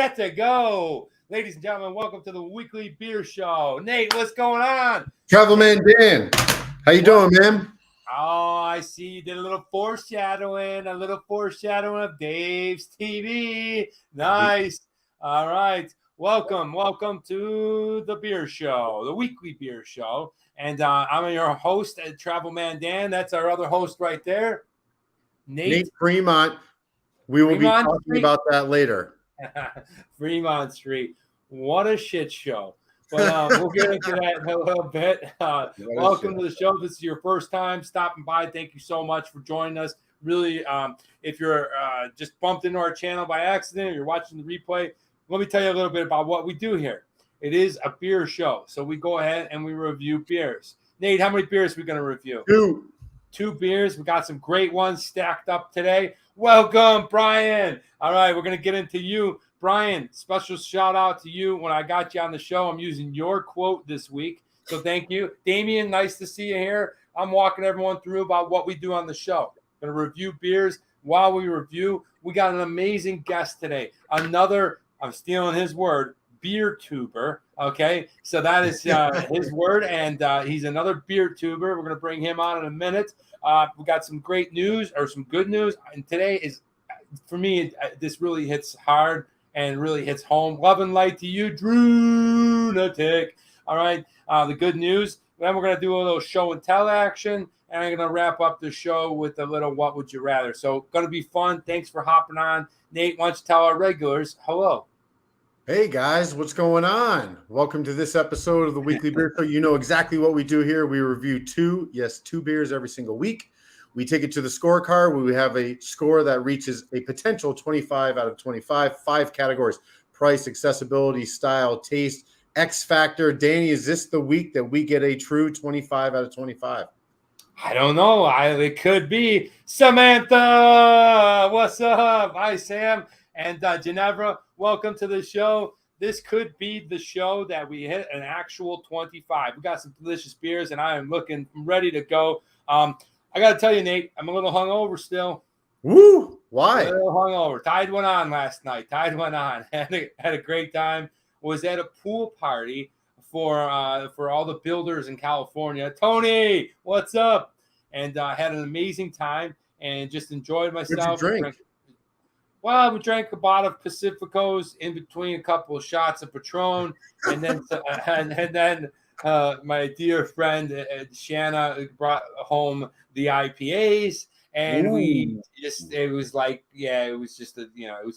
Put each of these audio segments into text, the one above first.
set to go. Ladies and gentlemen, welcome to the weekly beer show. Nate, what's going on? Travelman Dan, how you doing, man? Oh, I see you did a little foreshadowing of Dave's TV. Nice. All right. Welcome to the beer show, the weekly beer show. And I'm your host, Travelman Dan. That's our other host right there, Nate Fremont. We will be talking about that later. Fremont Street. What a shit show. But we'll get into that in a little bit. Welcome to the show. This is your first time stopping by. Thank you so much for joining us. Really, if you're just bumped into our channel by accident or you're watching the replay, let me tell you a little bit about what we do here. It is a beer show. So we go ahead and we review beers. Nate, how many beers are we going to review? Two beers. We got some great ones stacked up today. Welcome, Brian. All right, we're going to get into you. Brian, special shout out to you. When I got you on the show, I'm using your quote this week. So thank you. Damien, nice to see you here. I'm walking everyone through about what we do on the show. Going to review beers. While we review, we got an amazing guest today. Another, I'm stealing his word, beer tuber. Okay, so that is his word, and he's another beer tuber. We're going to bring him on in a minute. We got some great news or some good news, and today is, for me, this really hits hard and really hits home. Love and light to you, Drunatic. All right, the good news. Then we're going to do a little show and tell action, and I'm going to wrap up the show with a little what would you rather. So going to be fun. Thanks for hopping on. Nate, why don't you tell our regulars hello? Hey guys, what's going on? Welcome to this episode of the Weekly Beer Show. You know exactly what we do here. We review two beers every single week. We take it to the scorecard where we have a score that reaches a potential 25 out of 25, 5 categories: price, accessibility, style, taste, X factor. Danny, is this the week that we get a true 25 out of 25? I don't know. It could be. Samantha, what's up? Hi, Sam. And Ginevra, welcome to the show. This could be the show that we hit an actual 25. We got some delicious beers, and I am looking ready to go. I got to tell you, Nate, I'm a little hungover still. Woo! Why? A little hungover. Tide went on last night. Had a great time. Was at a pool party for all the builders in California. Tony, what's up? And had an amazing time and just enjoyed myself. What'd you drink? Well, we drank a bottle of Pacificos in between a couple of shots of Patron, and then my dear friend Shanna brought home the IPAs, and it was just it was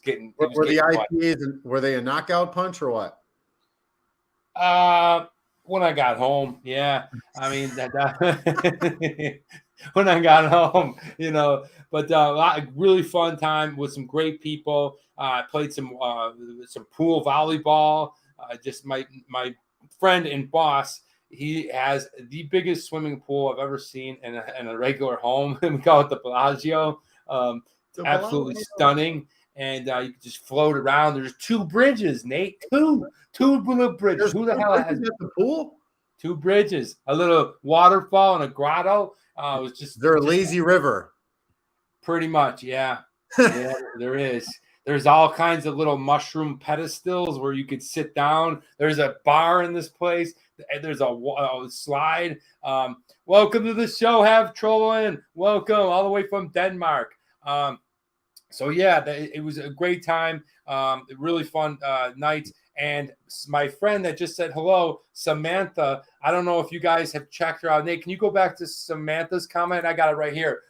getting. Were the IPAs? Were they a knockout punch or what? When I got home, yeah. I mean, when I got home, but really fun time with some great people. I played some pool volleyball. Just my friend and boss, he has the biggest swimming pool I've ever seen in a regular home. We call it the Bellagio. Absolutely stunning. And you can just float around. There's 2 bridges, Nate. Two little bridges. Who the hell has the pool? 2 bridges, a little waterfall and a grotto. It was just a lazy river. Pretty much, yeah. Yeah, there is. There's all kinds of little mushroom pedestals where you could sit down. There's a bar in this place. There's a slide. Welcome to the show, Have Trollen. Welcome all the way from Denmark. So yeah, it was a great time. Really fun night. And my friend that just said hello, Samantha, I don't know if you guys have checked her out. Nate, can you go back to Samantha's comment? I got it right here.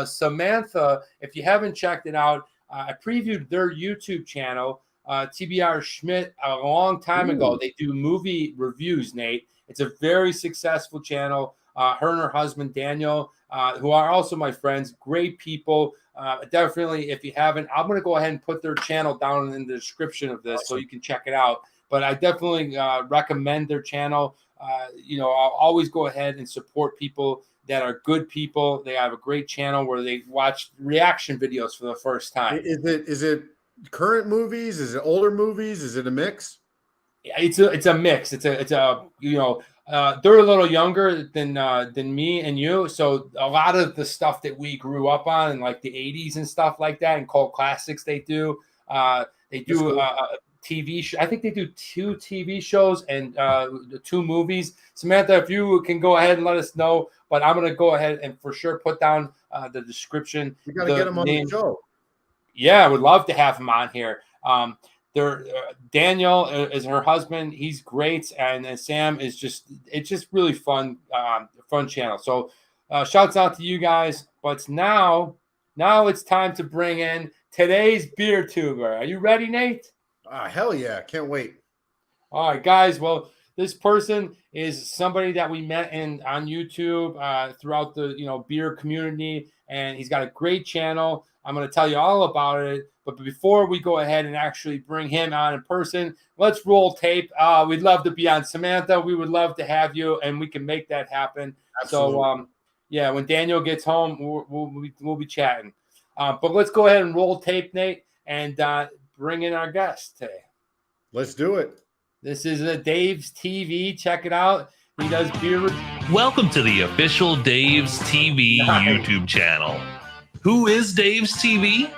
Samantha, if you haven't checked it out, I previewed their YouTube channel, TBR Schmidt, a long time ago. They do movie reviews, Nate. It's a very successful channel. Her and her husband, Daniel, who are also my friends, great people. Definitely, if you haven't, I'm going to go ahead and put their channel down in the description of this so you can check it out. But I definitely recommend their channel. I'll always go ahead and support people that are good people. They have a great channel where they watch reaction videos for the first time. Is it current movies? Is it older movies? Is it a mix? It's a mix. They're a little younger than me and you, so a lot of the stuff that we grew up on in like the 80s and stuff like that, and cult classics, they do. TV show. I think they do 2 TV shows and 2 movies. Samantha, if you can go ahead and let us know, but I'm going to go ahead and for sure put down the description. We got to get him on the show. Yeah, I would love to have him on here. Daniel is her husband. He's great, and Sam is it's just really fun channel. So shouts out to you guys. But now it's time to bring in today's beer tuber. Are you ready, Nate? Hell yeah. Can't wait. All right, guys. Well, this person is somebody that we met on YouTube throughout the beer community, and he's got a great channel. I'm going to tell you all about it. But before we go ahead and actually bring him on in person, let's roll tape. We'd love to be on. Samantha, we would love to have you, and we can make that happen. Absolutely. So, yeah, when Daniel gets home, we'll be chatting. But let's go ahead and roll tape, Nate, and bring in our guest today. Let's do it. This is Dave's TV. Check it out. He does beer. Welcome to the official Dave's TV YouTube channel. Who is Dave's TV?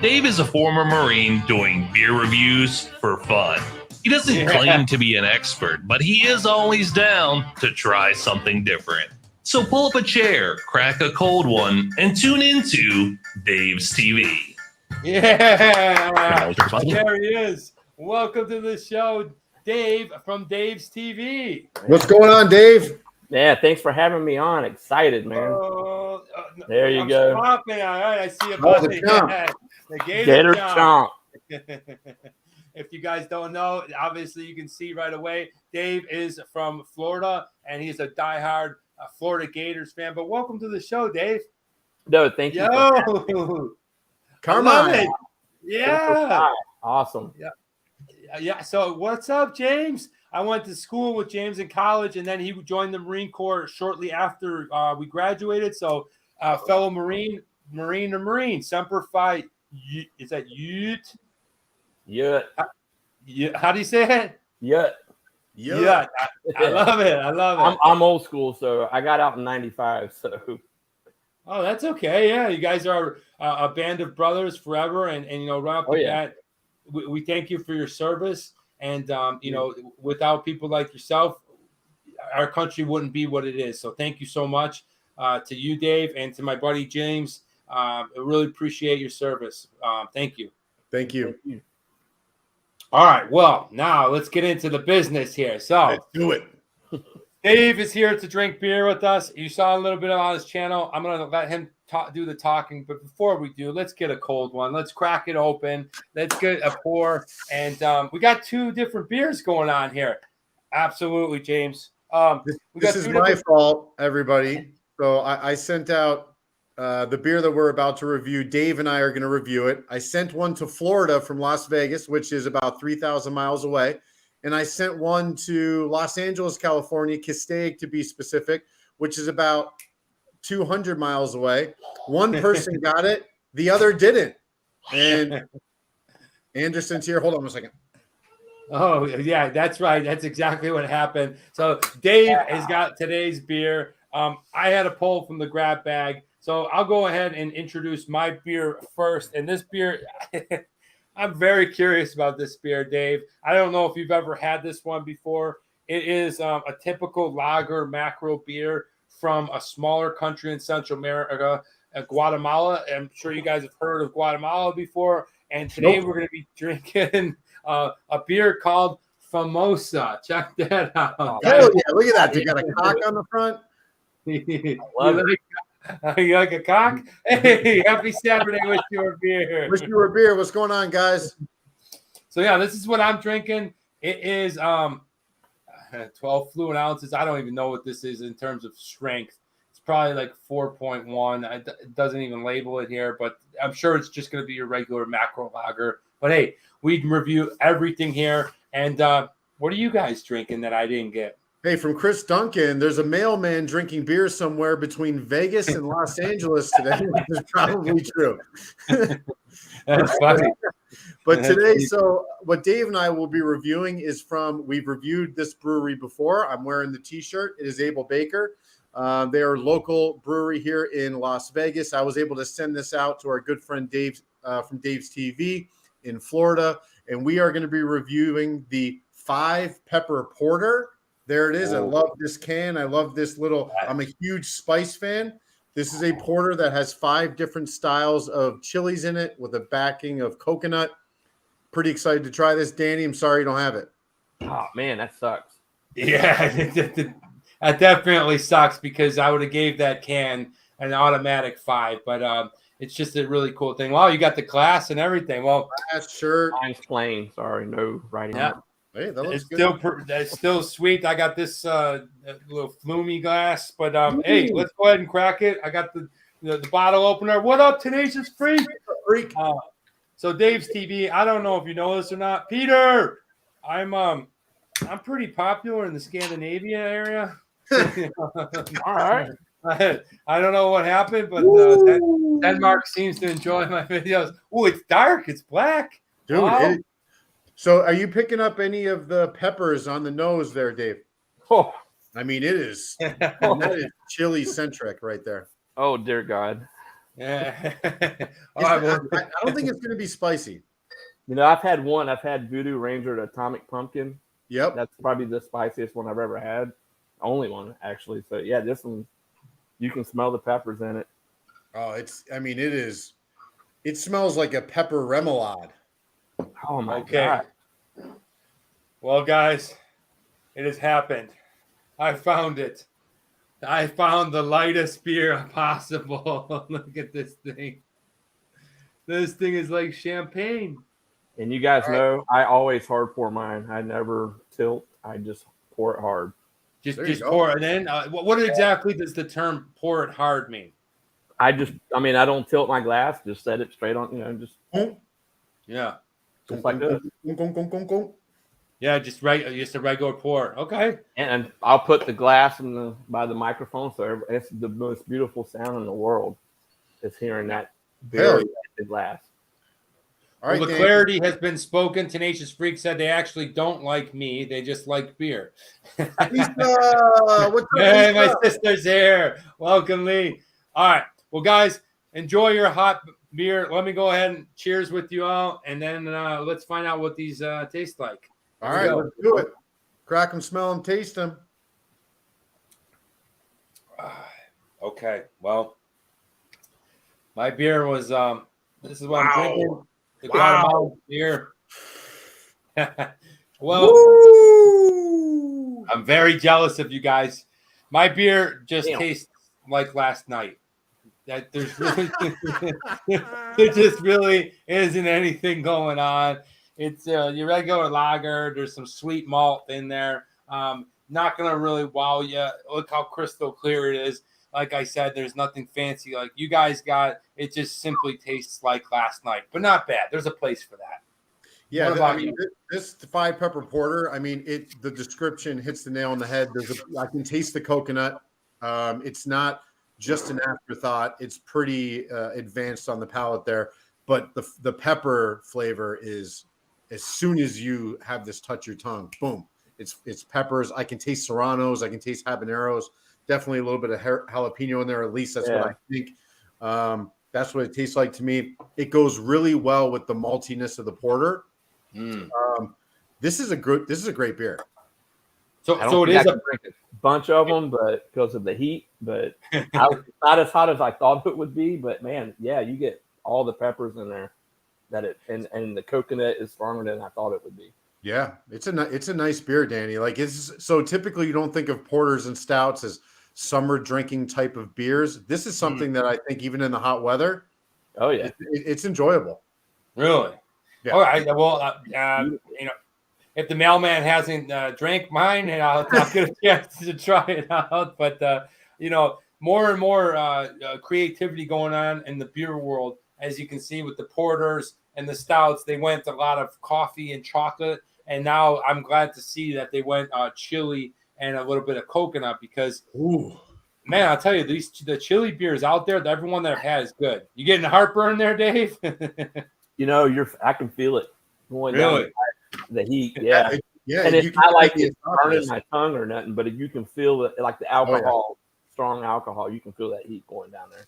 Dave is a former Marine doing beer reviews for fun. He doesn't claim to be an expert, but he is always down to try something different. So pull up a chair, crack a cold one, and tune into Dave's TV. Yeah, there he is. Welcome to the show, Dave from Dave's TV. What's going on, Dave? Yeah, thanks for having me on. Excited, man. There you go. Stopping. All right, I see a buddy. The Gator Chomp. If you guys don't know, obviously you can see right away, Dave is from Florida, and he's a diehard Florida Gators fan. But welcome to the show, Dave. No, thank you. Yo, Carmine. Yeah. Awesome. Yeah. So what's up, James? I went to school with James in college, and then he joined the Marine Corps shortly after we graduated. So fellow Marine, Semper Fi. Is that Ute? Yeah. How do you say it? Yeah. Yeah. I love it. I'm old school, so I got out in '95. So. Oh, that's okay. Yeah, you guys are a band of brothers forever, and right off the bat, we thank you for your service. And without people like yourself, our country wouldn't be what it is. So thank you so much to you, Dave, and to my buddy James. I really appreciate your service. Thank you. Thank you. All right. Well, now let's get into the business here. So let's do it. Dave is here to drink beer with us. You saw a little bit on his channel. I'm going to let him do the talking. But before we do, let's get a cold one. Let's crack it open. Let's get a pour. And we got 2 different beers going on here. Absolutely, James. This is my fault, everybody. So I sent out the beer that we're about to review. Dave and I are going to review it. I sent one to Florida from Las Vegas, which is about 3,000 miles away. And I sent one to Los Angeles, California, Castaic to be specific, which is about 200 miles away. One person got it. The other didn't. And Anderson's here. Hold on a second. Oh, yeah, that's right. That's exactly what happened. So Dave has got today's beer. I had a pull from the grab bag. So I'll go ahead and introduce my beer first. And this beer, I'm very curious about this beer, Dave. I don't know if you've ever had this one before. It is a typical lager macro beer from a smaller country in Central America, Guatemala. I'm sure you guys have heard of Guatemala before. And today we're going to be drinking a beer called Famosa. Check that out. Hell yeah, look at that. They got a cock on the front. You like a cock? Hey, happy Saturday. Wish you were beer. Wish you were beer. What's going on, guys? So, yeah, this is what I'm drinking. It is 12 fluid ounces. I don't even know what this is in terms of strength. It's probably like 4.1. It doesn't even label it here, but I'm sure it's just going to be your regular macro lager. But, hey, we can review everything here. And what are you guys drinking that I didn't get? Hey, from Chris Duncan, there's a mailman drinking beer somewhere between Vegas and Los Angeles today, which is probably true. That's funny. But today, so what Dave and I will be reviewing is we've reviewed this brewery before. I'm wearing the T-shirt. It is Able Baker. They are a local brewery here in Las Vegas. I was able to send this out to our good friend Dave from Dave's TV in Florida. and we are going to be reviewing the 5 Pepper Porter. There it is. I love this can. I love this little. I'm a huge spice fan. This is a porter that has 5 different styles of chilies in it with a backing of coconut. Pretty excited to try this. Danny, I'm sorry you don't have it. Oh, man, that sucks. Yeah, that definitely sucks because I would have gave that can an automatic 5. But it's just a really cool thing. Wow, you got the glass and everything. Well, glass shirt. Mine's plain. Sorry, no writing. Yeah. Hey, that looks It's good. that's still sweet. I got this little flumey glass, but hey, let's go ahead and crack it. I got the bottle opener. What up, Tenacious Freak? So Dave's TV. I don't know if you know this or not, Peter. I'm pretty popular in the Scandinavia area. All right. I don't know what happened, but Denmark seems to enjoy my videos. Oh, it's dark. It's black. Dude, wow. So are you picking up any of the peppers on the nose there, Dave? Oh. I mean, it is. That is chili centric right there. Oh, dear God. Yeah. I don't think it's going to be spicy. You know, I've had one. I've had Voodoo Ranger, the Atomic Pumpkin. Yep. That's probably the spiciest one I've ever had. Only one, actually. So, yeah, this one, you can smell the peppers in it. Oh, it is. It smells like a pepper remoulade. Oh, my God. Well, guys, it has happened. I found it. I found the lightest beer possible. Look at this thing. This thing is like champagne. And you guys know I always hard pour mine. I never tilt. I just pour it hard. Just pour it in. What exactly does the term "pour it hard" mean? I don't tilt my glass. Just set it straight on. Yeah. Just like this. Yeah, just a regular pour. Okay. And I'll put the glass by the microphone, so it's the most beautiful sound in the world. Is hearing that beer in the glass. All right, well, the clarity has been spoken. Tenacious Freak said they actually don't like me; they just like beer. Lisa, what's up, hey, Lisa? my sister's here. Welcome, Lee. All right. Well, guys, enjoy your hot beer. Let me go ahead and cheers with you all, and then let's find out what these taste like. All right, let's do it. Crack them, smell them, taste them. Okay. Well, my beer was this is what I'm drinking. The Guatemala beer. Well, woo! I'm very jealous of you guys. My beer just tastes like last night. That there's really there just really isn't anything going on. It's your regular lager. There's some sweet malt in there. Not gonna really wow you. Look how crystal clear it is. Like I said, there's nothing fancy like you guys got. It just simply tastes like last night, but not bad. There's a place for that. Yeah, this 5 Pepper Porter. I mean, the description hits the nail on the head. I can taste the coconut. It's not just an afterthought. It's pretty advanced on the palate there, but the pepper flavor is as soon as you have this touch your tongue, boom, it's peppers. I can taste serranos. I can taste habaneros. Definitely a little bit of jalapeno in there. At least that's what I think. That's what it tastes like to me. It goes really well with the maltiness of the porter. This is a great beer. So it is a bunch of them, but because of the heat, but not as hot as I thought it would be. But man, yeah, you get all the peppers in there. And the coconut is stronger than I thought it would be. Yeah, it's a nice beer, Danny. Like so typically you don't think of porters and stouts as summer drinking type of beers. This is something that I think even in the hot weather, it's enjoyable. Really? Yeah. All right. Well, if the mailman hasn't drank mine, and I'll get a chance to try it out. But more and more creativity going on in the beer world, as you can see with the porters and the stouts. They went a lot of coffee and chocolate, and now I'm glad to see that they went chili and a little bit of coconut because, man, I'll tell you, the chili beers out there, everyone that I've had is good. You getting heartburn there, Dave? I can feel it going down the heat. Yeah. Yeah. And it's not like it's burning my tongue or nothing, but you can feel it, like the alcohol, strong alcohol. You can feel that heat going down there.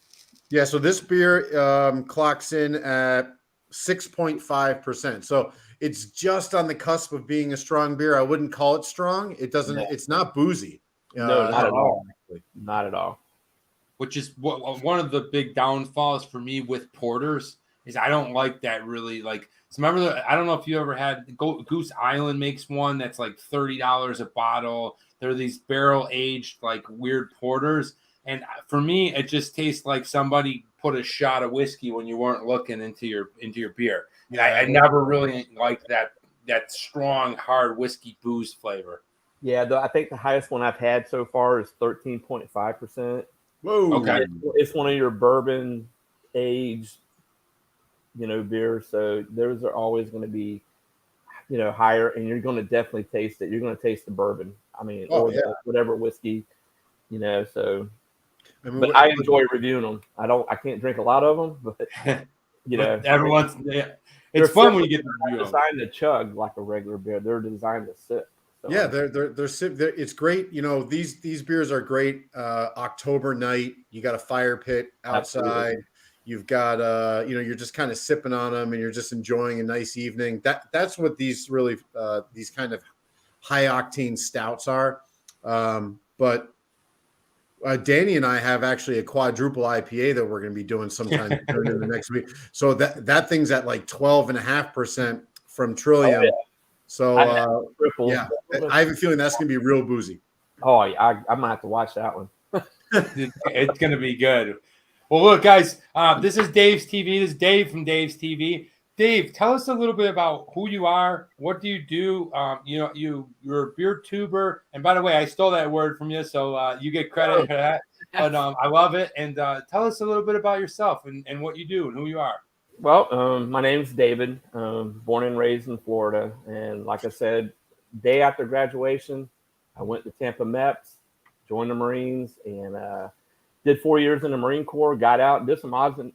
Yeah. So this beer clocks in at 6.5%. So it's just on the cusp of being a strong beer. I wouldn't call it strong. It doesn't. No. It's not boozy. No, not at all. Actually. Not at all. Which is one of the big downfalls for me with porters is I don't like that really. Like, so remember, I don't know if you ever had Goose Island makes one that's like $30 a bottle. They're these barrel aged like weird porters, and for me, it just tastes like somebody put a shot of whiskey when you weren't looking into your beer. Yeah, I never really liked that strong hard whiskey booze flavor. Yeah, I think the highest one I've had so far is 13.5%. Whoa. Okay. It's one of your bourbon aged, beers. So those are always going to be, higher, and you're going to definitely taste it. You're going to taste the bourbon. I mean, whatever whiskey, so. But I enjoy reviewing them. I can't drink a lot of them, but everyone's. It's fun when you get to review them. They're designed to chug like a regular beer. They're designed to sip. So. Yeah, they're it's great. These beers are great. October night, you got a fire pit outside. Absolutely. You've got you're just kind of sipping on them, and you're just enjoying a nice evening. That's what these really these kind of high octane stouts are. But Danny and I have actually a quadruple IPA that we're going to be doing sometime during the next week. So that thing's at like 12.5% from Trillium. Oh, yeah. So I have a feeling that's going to be real boozy. Oh, I might have to watch that one. It's going to be good. Well, look, guys, this is Dave's TV. This is Dave from Dave's TV. Dave, tell us a little bit about who you are. What do you do? You're a beer tuber. And by the way, I stole that word from you, so you get credit for that. But I love it. And tell us a little bit about yourself and what you do and who you are. Well, my name's David, born and raised in Florida. And like I said, day after graduation, I went to Tampa MEPS, joined the Marines, and did 4 years in the Marine Corps, got out, did some odds and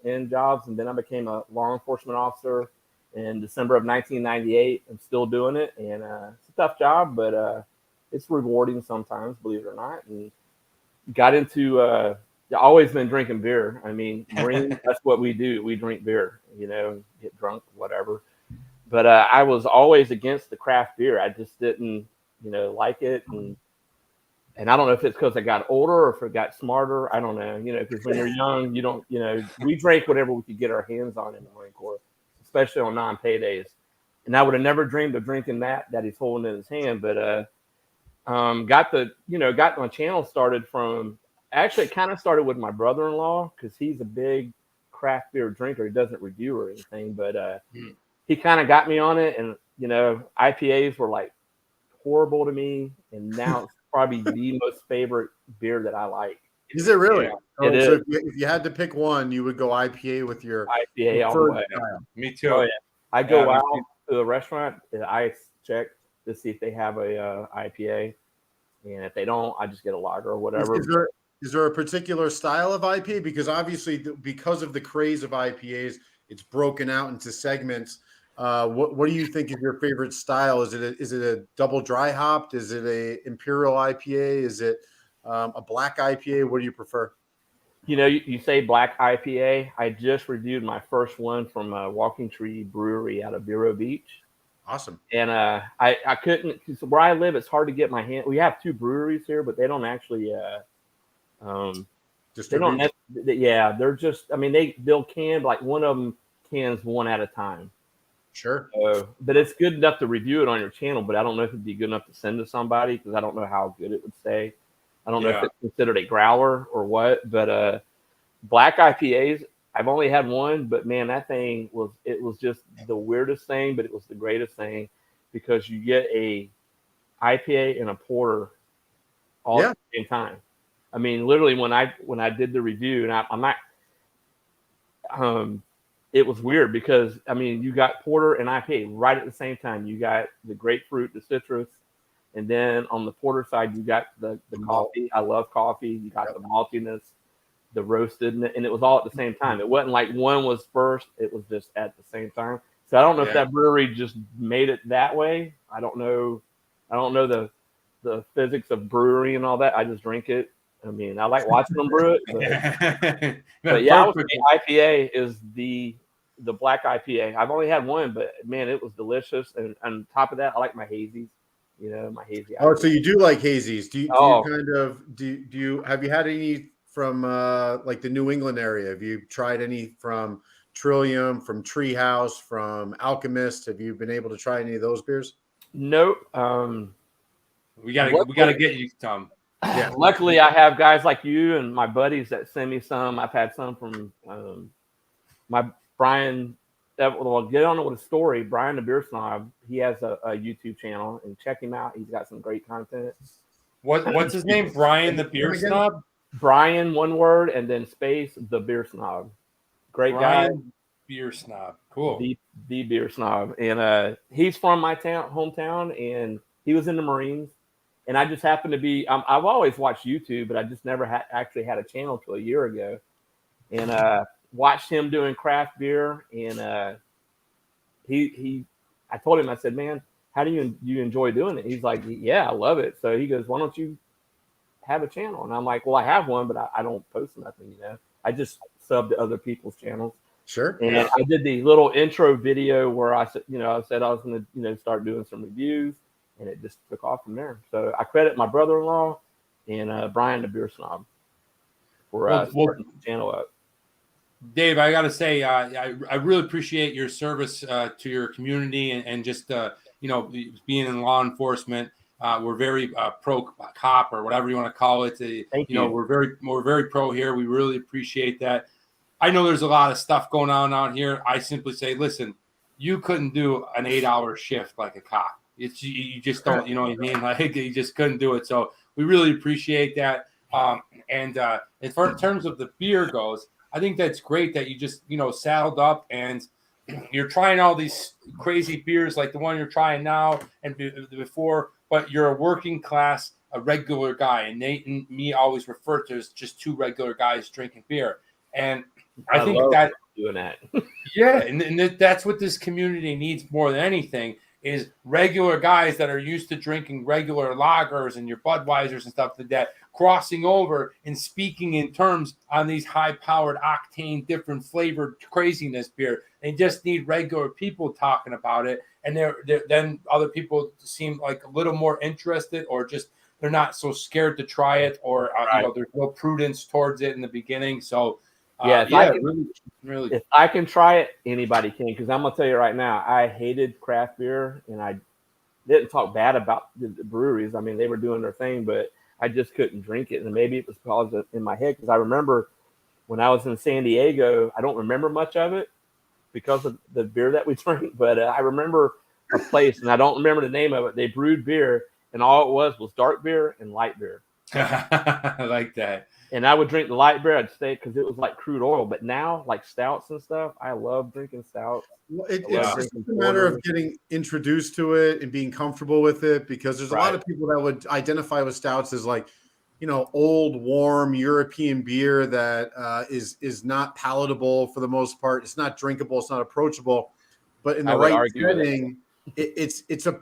end jobs, and then I became a law enforcement officer in December of 1998. I'm still doing it, and it's a tough job, but it's rewarding sometimes, believe it or not. And got into always been drinking beer. I mean, Marines, that's what we do. We drink beer, get drunk, whatever. But I was always against the craft beer. I just didn't, like it. And I don't know if it's because I got older or if I got smarter. I don't know, because when you're young, you don't, we drank whatever we could get our hands on in the Marine Corps, especially on non-paydays. And I would have never dreamed of drinking that he's holding in his hand. But got my channel started actually it kind of started with my brother-in-law, because he's a big craft beer drinker. He doesn't review or anything, but he kind of got me on it. And, IPAs were like horrible to me. And now it's probably the most favorite beer that I like. Is it really? Yeah, it is. If you had to pick one, you would go IPA with your IPA all the way. Me too. Oh, yeah. I go out to a restaurant and I check to see if they have a IPA, and if they don't, I just get a lager or whatever. Is there a particular style of IPA? Because obviously, because of the craze of IPAs, it's broken out into segments. What do you think is your favorite style? Is it a double dry hopped? Is it a imperial IPA? Is it a black IPA? What do you prefer? You say black IPA. I just reviewed my first one from Walking Tree Brewery out of Vero Beach. Awesome. And I couldn't, because where I live, it's hard to get my hand. We have two breweries here, but they don't actually they don't. They're just. I mean, they'll can, like, one of them cans one at a time. Sure. But it's good enough to review it on your channel, but I don't know if it'd be good enough to send to somebody, because I don't know how good it would stay. I don't know if it's considered a growler or what, but black IPAs, I've only had one, but man, that thing was just the weirdest thing, but it was the greatest thing, because you get a IPA and a porter all at the same time. I mean, literally when I did the review, and I'm not, it was weird, because I mean, you got porter and IPA right at the same time. You got the grapefruit, the citrus, and then on the porter side, you got the coffee. I love coffee. You got the maltiness, the roasted, and it was all at the same time. It wasn't like one was first; it was just at the same time. So I don't know if that brewery just made it that way. I don't know. I don't know the physics of brewery and all that. I just drink it. I mean, I like watching them brew it. But yeah, IPA is the black IPA. I've only had one, but man, it was delicious. And on top of that, I like my hazies. You know, my hazy. Oh, IPA. so you do like hazies? Do you Oh. kind of do you have you had any from like the New England area? Have you tried any from Trillium, from Treehouse, from Alchemist? Have you been able to try any of those beers? Nope. We gotta get you some. Yeah. Luckily, I have guys like you and my buddies that send me some. I've had some from my Brian. Well, get on with a story. Brian the Beer Snob. He has a YouTube channel, and check him out. He's got some great content. What's his name? Brian the Beer Snob. Brian, one word, and then space the Beer Snob. Great Brian guy. Beer Snob. Cool. The Beer Snob, and he's from my hometown, and he was in the Marines. And I just happened to be. I've always watched YouTube, but I just never actually had a channel till a year ago, and watched him doing craft beer. And I told him, I said, "Man, how do you enjoy doing it?" He's like, "Yeah, I love it." So he goes, "Why don't you have a channel?" And I'm like, "Well, I have one, but I don't post nothing. You know, I just sub to other people's channels." Sure. And I did the little intro video where I said, I was going to, start doing some reviews, and it just took off from there. So I credit my brother-in-law and Brian the Beer Snob for starting the channel up. Dave, I got to say, I really appreciate your service to your community and just, being in law enforcement. We're very pro cop or whatever you want to call it. Thank you. We're very pro here. We really appreciate that. I know there's a lot of stuff going on out here. I simply say, listen, you couldn't do an 8-hour shift like a cop. You just don't, you know what I mean? Like you just couldn't do it. So we really appreciate that. And as far in terms of the beer goes, I think that's great that you just, saddled up and you're trying all these crazy beers like the one you're trying now and before, but you're a working class, a regular guy. And Nate and me always refer to as just two regular guys drinking beer. And I think that doing that. Yeah, and that's what this community needs more than anything is regular guys that are used to drinking regular lagers and your Budweisers and stuff like that, crossing over and speaking in terms on these high-powered octane, different flavored craziness beer. They just need regular people talking about it, and then other people seem like a little more interested, or just they're not so scared to try it, or there's no prudence towards it in the beginning. So. Really. If I can try it, anybody can. Because I'm gonna tell you right now, I hated craft beer, and I didn't talk bad about the breweries. I mean, they were doing their thing, but I just couldn't drink it. And maybe it was because in my head, because I remember when I was in San Diego, I don't remember much of it because of the beer that we drank, but I remember a place, and I don't remember the name of it. They brewed beer, and all it was dark beer and light beer. I like that. And I would drink the light beer. I'd stay because it was like crude oil. But now, like stouts and stuff, I love drinking stouts. Well, it's just a matter of getting introduced to it and being comfortable with it, because there's a lot of people that would identify with stouts as like, old, warm European beer that is not palatable for the most part. It's not drinkable. It's not approachable. But in the right setting, it's a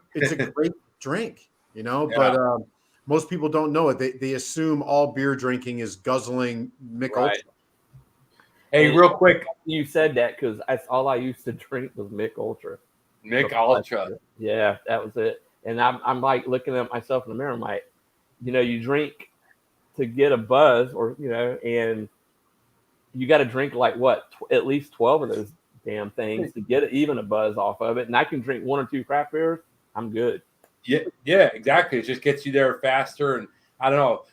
great drink, But most people don't know it. They assume all beer drinking is guzzling Mick Ultra. Hey, real quick. You said that because that's all I used to drink was Mick Ultra. Mick Ultra. Yeah, that was it. And I'm like looking at myself in the mirror. I'm like, you drink to get a buzz, or and you got to drink like what, at least 12 of those damn things to get even a buzz off of it. And I can drink 1 or 2 craft beers. I'm good. Yeah, exactly. It just gets you there faster. And I don't know.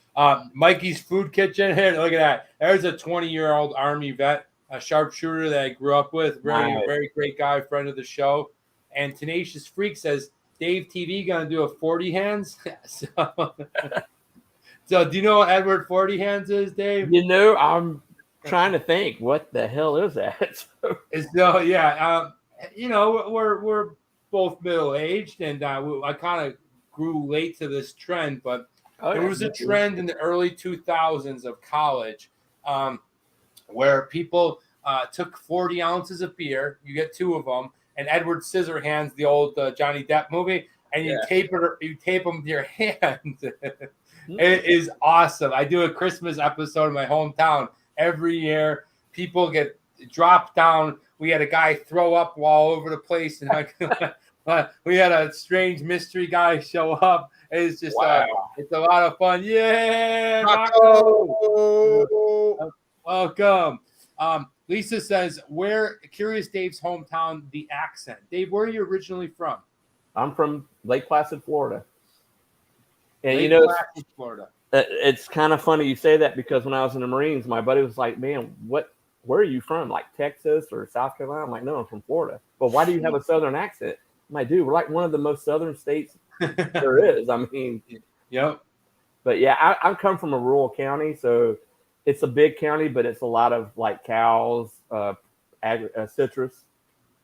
Mikey's Food Kitchen here. Look at that. There's a 20-year-old Army vet, a sharpshooter that I grew up with. Very great guy, friend of the show. And Tenacious Freak says, Dave TV going to do a 40 hands? So do you know what Edward 40 hands is, Dave? I'm trying to think. What the hell is that? We're both middle-aged, and I kind of grew late to this trend, but there was a trend in the early 2000s of college where people took 40 ounces of beer. You get 2 of them, and Edward Scissorhands, the old Johnny Depp movie, and you tape them to your hand. It is awesome. I do a Christmas episode in my hometown every year. People get dropped down. We had a guy throw up all over the place, and we had a strange mystery guy show up. It's just it's a lot of fun. Yeah, Rocco. Welcome. Lisa says, where Curious Dave's hometown, the accent. Dave, where are you originally from? I'm from Lake Placid, Florida. And Lake Placid, Florida. It's kind of funny you say that, because when I was in the Marines, my buddy was like, man, where are you from? Like Texas or South Carolina? I'm like, no, I'm from Florida. But why do you have a Southern accent? I'm like, dude, we're like one of the most Southern states there is. I mean, yep. But yeah, I come from a rural county, so it's a big county, but it's a lot of like cows, citrus.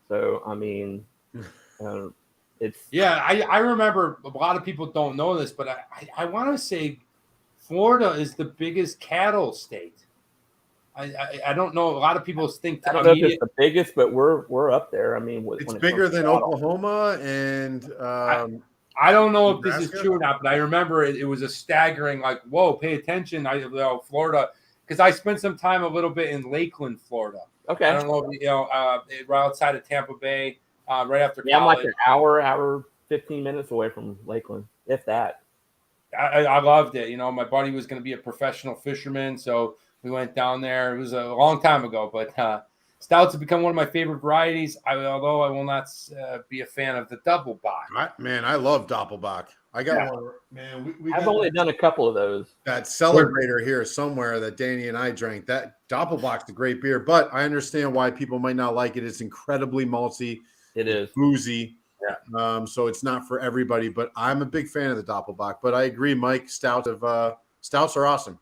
So, I mean, it's. Yeah, I remember a lot of people don't know this, but I want to say Florida is the biggest cattle state. I don't know. A lot of people think. I don't know if it's the biggest, but we're up there. I mean, it's bigger than Oklahoma, and I don't know if this is true or not, but I remember it was a staggering, like, whoa, pay attention. Florida, because I spent some time a little bit in Lakeland, Florida. Okay. I don't know, right outside of Tampa Bay, right after college. I'm like an hour, 15 minutes away from Lakeland, if that. I loved it. My buddy was going to be a professional fisherman, so we went down there. It was a long time ago, but stouts have become one of my favorite varieties, although I will not be a fan of the Doppelbock. Man, I love Doppelbock. I got one. Man, I've only done a couple of those. That Celebrator here somewhere that Danny and I drank. That Doppelbock's a great beer, but I understand why people might not like it. It's incredibly malty. It is. Boozy. Yeah. So it's not for everybody, but I'm a big fan of the Doppelbock. But I agree, Mike, stouts are awesome.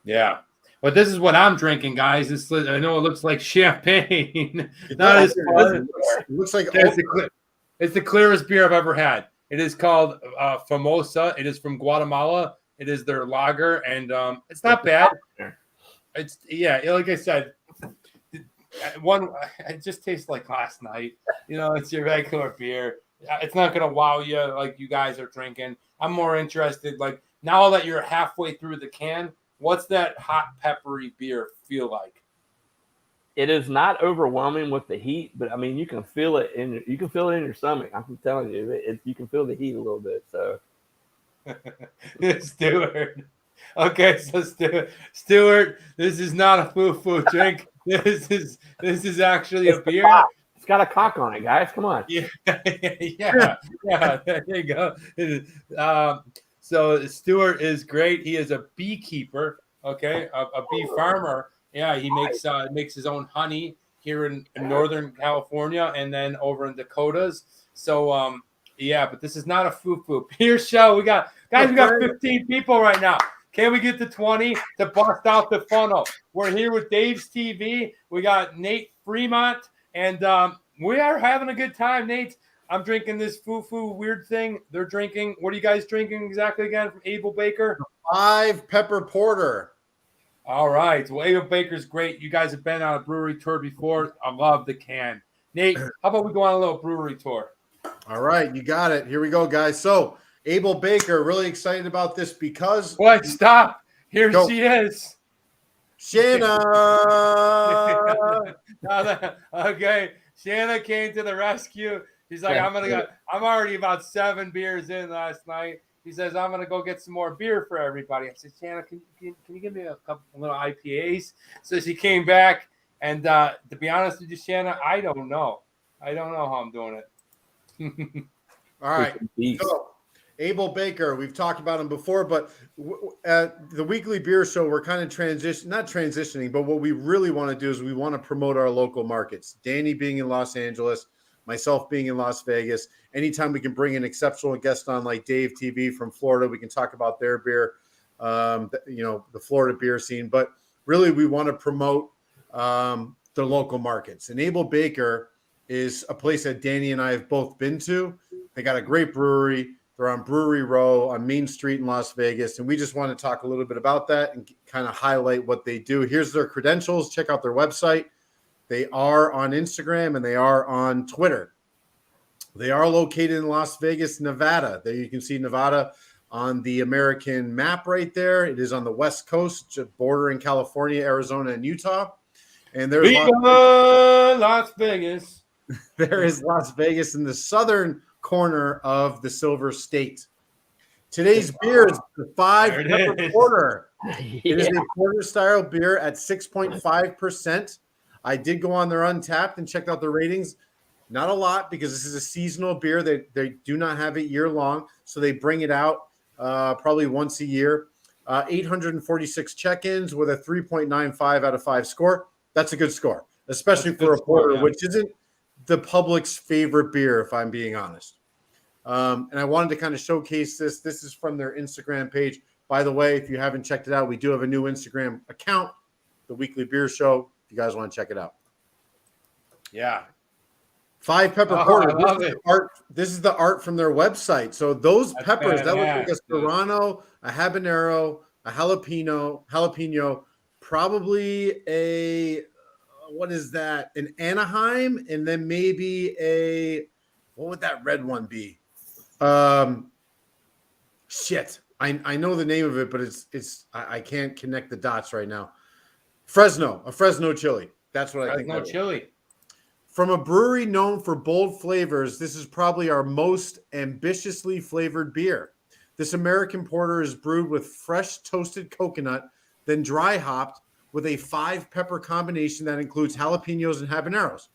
Yeah. But this is what I'm drinking, guys. I know it looks like champagne. Not as fun. It looks like it's the clearest beer I've ever had. It is called Famosa. It is from Guatemala. It is their lager, and it's not bad. It's like I said, it just tastes like last night. It's your regular beer. It's not gonna wow you like you guys are drinking. I'm more interested, like now that you're halfway through the can. What's that hot peppery beer feel like? It is not overwhelming with the heat, but I mean you can feel it in your stomach. I'm telling you, you can feel the heat a little bit. So, Stuart. Okay, so Stuart, this is not a foo-foo drink. This is actually a beer. It's got a cock on it, guys. Come on. Yeah. There you go. So Stuart is great. He is a beekeeper, okay, a bee farmer. Yeah, he makes his own honey here in Northern California and then over in Dakotas. So but this is not a foo-foo beer show. We got 15 people right now. Can we get to 20 to bust out the funnel? We're here with Dave's TV. We got Nate Fremont, and we are having a good time, Nate. I'm drinking this foo-foo weird thing. They're drinking. What are you guys drinking exactly again from Abel Baker? 5 pepper porter. All right. Well, Abel Baker's great. You guys have been on a brewery tour before. I love the can. Nate, how about we go on a little brewery tour? All right. You got it. Here we go, guys. So Abel Baker, really excited about this because... What? Stop. Here she is. Shanna. Okay. Shanna came to the rescue. She's like, I'm already about 7 beers in last night. He says, I'm going to go get some more beer for everybody. I said, Shanna, can you give me a couple little IPAs? So she came back. And to be honest with you, Shanna, I don't know how I'm doing it. All right. So, Abel Baker, we've talked about him before, but at the weekly beer show, we're kind of not transitioning, but what we really want to do is we want to promote our local markets. Danny being in Los Angeles, myself being in Las Vegas. Anytime we can bring an exceptional guest on like Dave TV from Florida, we can talk about their beer, the Florida beer scene. But really, we want to promote the local markets. And Abel Baker is a place that Danny and I have both been to. They got a great brewery. They're on Brewery Row on Main Street in Las Vegas. And we just want to talk a little bit about that and kind of highlight what they do. Here's their credentials. Check out their website. They are on Instagram and they are on Twitter. They are located in Las Vegas, Nevada. There you can see Nevada on the American map right there. It is on the West Coast, bordering California, Arizona, and Utah. And there's Las Vegas. There is Las Vegas in the southern corner of the Silver State. Today's beer is the 5 There it Pepper is. Porter. It is Yeah. a porter style beer at 6.5%. I did go on their Untapped and checked out the ratings. Not a lot because this is a seasonal beer. They do not have it year long, so they bring it out probably once a year. 846 check-ins with a 3.95 out of 5 score. That's a good score, especially for a porter, yeah. which isn't the public's favorite beer, if I'm being honest. And I wanted to kind of showcase this. This is from their Instagram page. By the way, if you haven't checked it out, we do have a new Instagram account, The Weekly Beer Show, if you guys want to check it out. Yeah. 5 Pepper Oh, Porter. I love it. This is the art from their website. So those That's peppers, that look like a badass, dude. serrano, a habanero, a jalapeno, probably a, what is that? An Anaheim, and then maybe what would that red one be? Shit. I know the name of it, but I can't connect the dots right now. A Fresno chili. That's what I think. No chili. From a brewery known for bold flavors, this is probably our most ambitiously flavored beer. This American porter is brewed with fresh toasted coconut, then dry hopped with a 5 pepper combination that includes jalapenos and habaneros.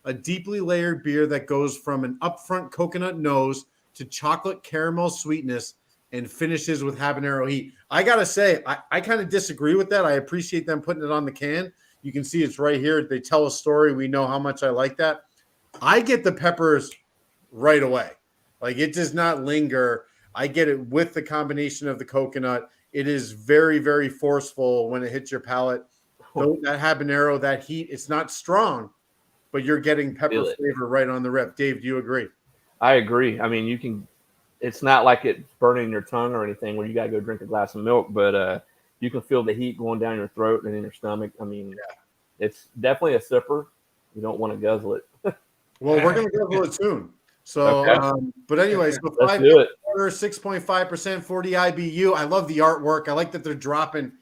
A deeply layered beer that goes from an upfront coconut nose to chocolate caramel sweetness and finishes with habanero heat. I got to say, I kind of disagree with that. I appreciate them putting it on the can. You can see it's right here. They tell a story. We know how much I like that. I get the peppers right away. Like, it does not linger. I get it with the combination of the coconut. It is very, very forceful when it hits your palate. That habanero, that heat, it's not strong, but you're getting pepper flavor right on the rip. Dave, do you agree? I agree. I mean, it's not like it's burning your tongue or anything where you got to go drink a glass of milk, but you can feel the heat going down your throat and in your stomach. I mean, It's definitely a sipper. You don't want to guzzle it. Well, we're going to guzzle it soon. So, Okay. But anyway, so 5 Pepper, 6.5%, 40 IBU. I love the artwork. I like that they're dropping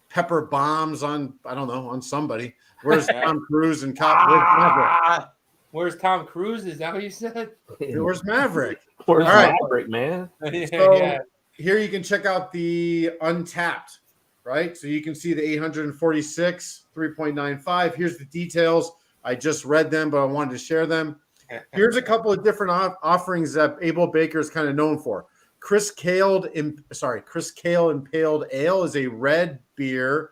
pepper bombs on, I don't know, on somebody. Where's Tom Cruise and Maverick? Where's Tom Cruise? Is that what you said? Where's Maverick? Where's All right. Maverick, man? So here you can check out the Untapped, right? So you can see the 846, 3.95. Here's the details. I just read them, but I wanted to share them. Here's a couple of different offerings that Abel Baker is kind of known for. Chris Kale Impaled Ale is a red beer.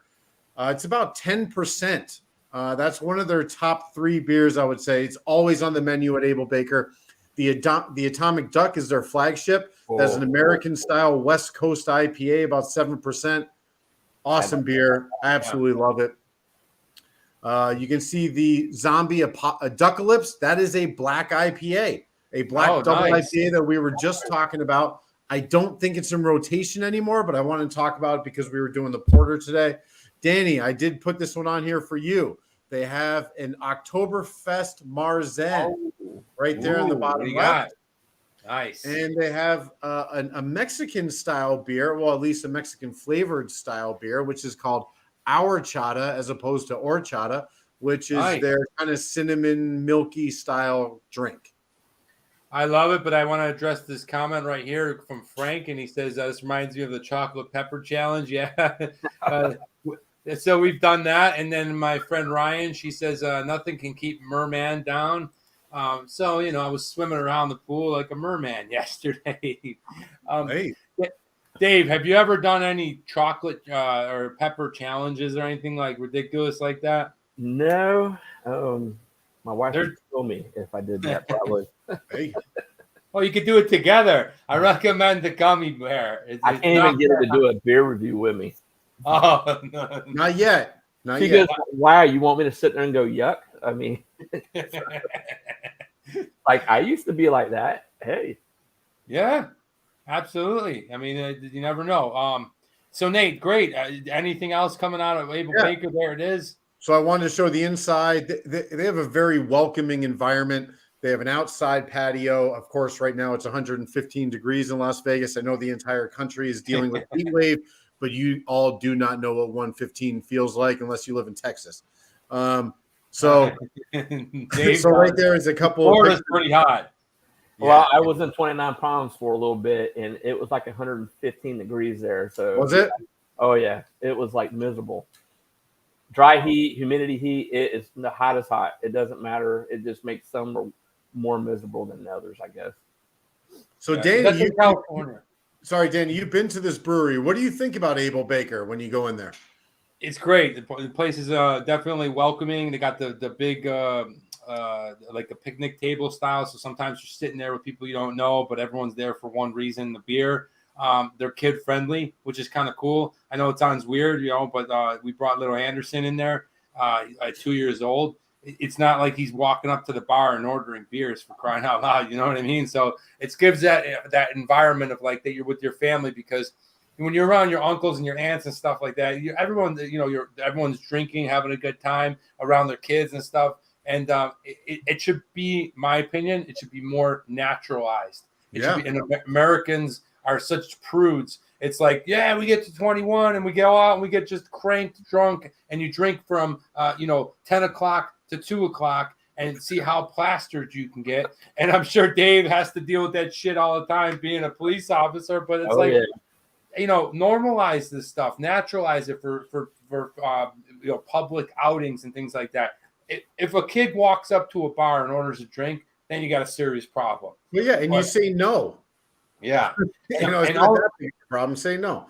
It's about 10%. That's one of their top 3 beers, I would say. It's always on the menu at Abel Baker. The Atomic Duck is their flagship. That's an American-style West Coast IPA, about 7%. Awesome beer. I absolutely love it. You can see the Zombie Ducalypse. That is a black IPA, a black double IPA that we were just talking about. I don't think it's in rotation anymore, but I want to talk about it because we were doing the porter today. Danny, I did put this one on here for you. They have an Oktoberfest Marzen right there in the bottom left. Nice. And they have a Mexican-style beer, well, at least a Mexican-flavored style beer, which is called horchata as opposed to horchata, which is their kind of cinnamon milky style drink. I love it, but I want to address this comment right here from Frank, and he says, this reminds me of the chocolate pepper challenge. Yeah. So we've done that. And then my friend Ryan, she says, nothing can keep merman down. So, I was swimming around the pool like a merman yesterday. Hey. Dave, have you ever done any chocolate or pepper challenges or anything like ridiculous like that? No. My wife would kill me if I did that, probably. Hey. Oh, you could do it together. I recommend the gummy bear. I can't even get her to do a beer review with me. Oh, no. Not yet. She goes, "Wow, you want me to sit there and go yuck?" I mean, like I used to be like that. Hey. Yeah, absolutely. I mean, you never know. So Nate, great. Anything else coming out of Abel Baker? There it is. So I wanted to show the inside. They have a very welcoming environment. They have an outside patio. Of course, right now it's 115 degrees in Las Vegas. I know the entire country is dealing with heat wave, but you all do not know what 115 feels like unless you live in Texas. So, Dave, so right there is a couple. Florida's pretty hot. Well, I was in 29 Palms for a little bit, and it was like 115 degrees there. So Was it? Oh yeah, it was like miserable. Dry heat, humidity heat. It is the hottest hot. It doesn't matter. It just makes some more miserable than the others, I guess. So, Yeah, Danny, that's in California. Sorry, Danny, you've been to this brewery. What do you think about Able Baker when you go in there? It's great. The place is definitely welcoming. They got the big like a picnic table style. So sometimes you're sitting there with people you don't know, but everyone's there for one reason: the beer. They're kid friendly, which is kind of cool. I know it sounds weird, but we brought little Anderson in there at 2 years old. It's not like he's walking up to the bar and ordering beers, for crying out loud. You know what I mean? So it gives that environment of like that you're with your family, because when you're around your uncles and your aunts and stuff like that, everyone's drinking, having a good time around their kids and stuff. And it should be, my opinion, it should be more naturalized. And Americans are such prudes. It's like, yeah, we get to 21 and we go out and we get just cranked drunk, and you drink from 10 o'clock to 2 o'clock and see how plastered you can get. And I'm sure Dave has to deal with that shit all the time being a police officer, but it's normalize this stuff, naturalize it for public outings and things like that. If a kid walks up to a bar and orders a drink, then you got a serious problem. Well, yeah, and you say no. Yeah. It's not that big a problem. Say no.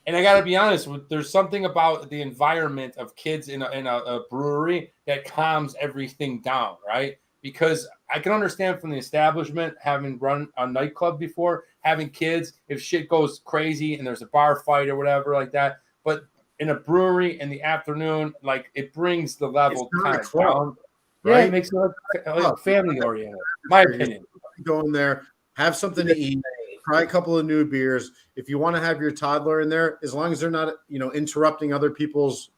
And I got to be honest, there's something about the environment of kids in a brewery that calms everything down, right? Because I can understand from the establishment, having run a nightclub before, having kids, if shit goes crazy and there's a bar fight or whatever like that. But in a brewery in the afternoon, like, it brings the level kind of down. Right? Yeah, it makes it like family oriented. My opinion. Go in there, have something to eat, try a couple of new beers. If you want to have your toddler in there, as long as they're not, interrupting other people's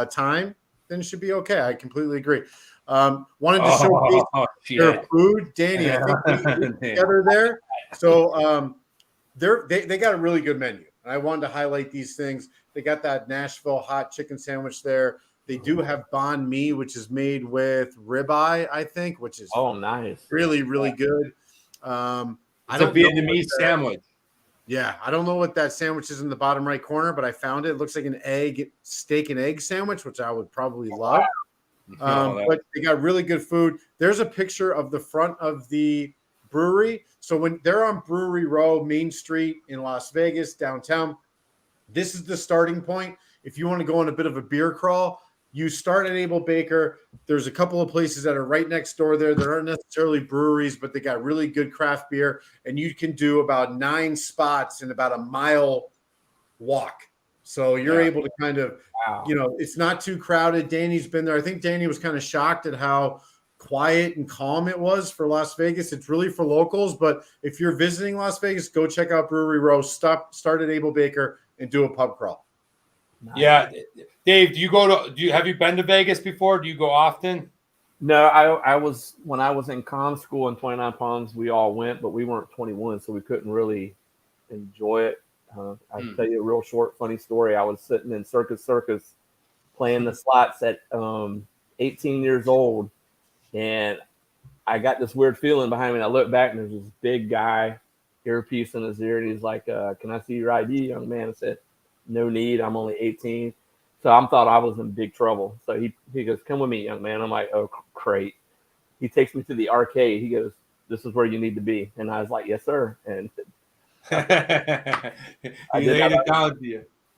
time, then it should be okay. I completely agree. Wanted to showcase their food, Danny. I think we together there. So they got a really good menu. And I wanted to highlight these things. They got that Nashville hot chicken sandwich there. They do have banh mi, which is made with ribeye, I think, which is nice, really, really good. It's a Vietnamese sandwich. Yeah, I don't know what that sandwich is in the bottom right corner, but I found it. It looks like an steak and egg sandwich, which I would probably love. But they got really good food. There's a picture of the front of the brewery. So when they're on Brewery Row, Main Street in Las Vegas, downtown, this is the starting point. If you want to go on a bit of a beer crawl, you start at Able Baker. There's a couple of places that are right next door there that aren't necessarily breweries, but they got really good craft beer. And you can do about 9 spots in about a mile walk. So you're able to kind of, it's not too crowded. Danny's been there. I think Danny was kind of shocked at how quiet and calm it was for Las Vegas. It's really for locals. But if you're visiting Las Vegas, go check out Brewery Row. Start at Able Baker and do a pub crawl. Nice. Yeah. Dave, have you been to Vegas before? Do you go often? No, I was, when I was in comm school in 29 Palms, we all went, but we weren't 21, so we couldn't really enjoy it. I'll tell you a real short, funny story. I was sitting in Circus playing the slots at 18 years old, and I got this weird feeling behind me. And I looked back, and there's this big guy, earpiece in his ear, and he's like, "Can I see your ID, young man?" I said, "No need. I'm only 18." So I thought I was in big trouble. So he goes, "Come with me, young man." I'm like, "Oh, great." He takes me to the arcade. He goes, "This is where you need to be." And I was like, "Yes, sir." And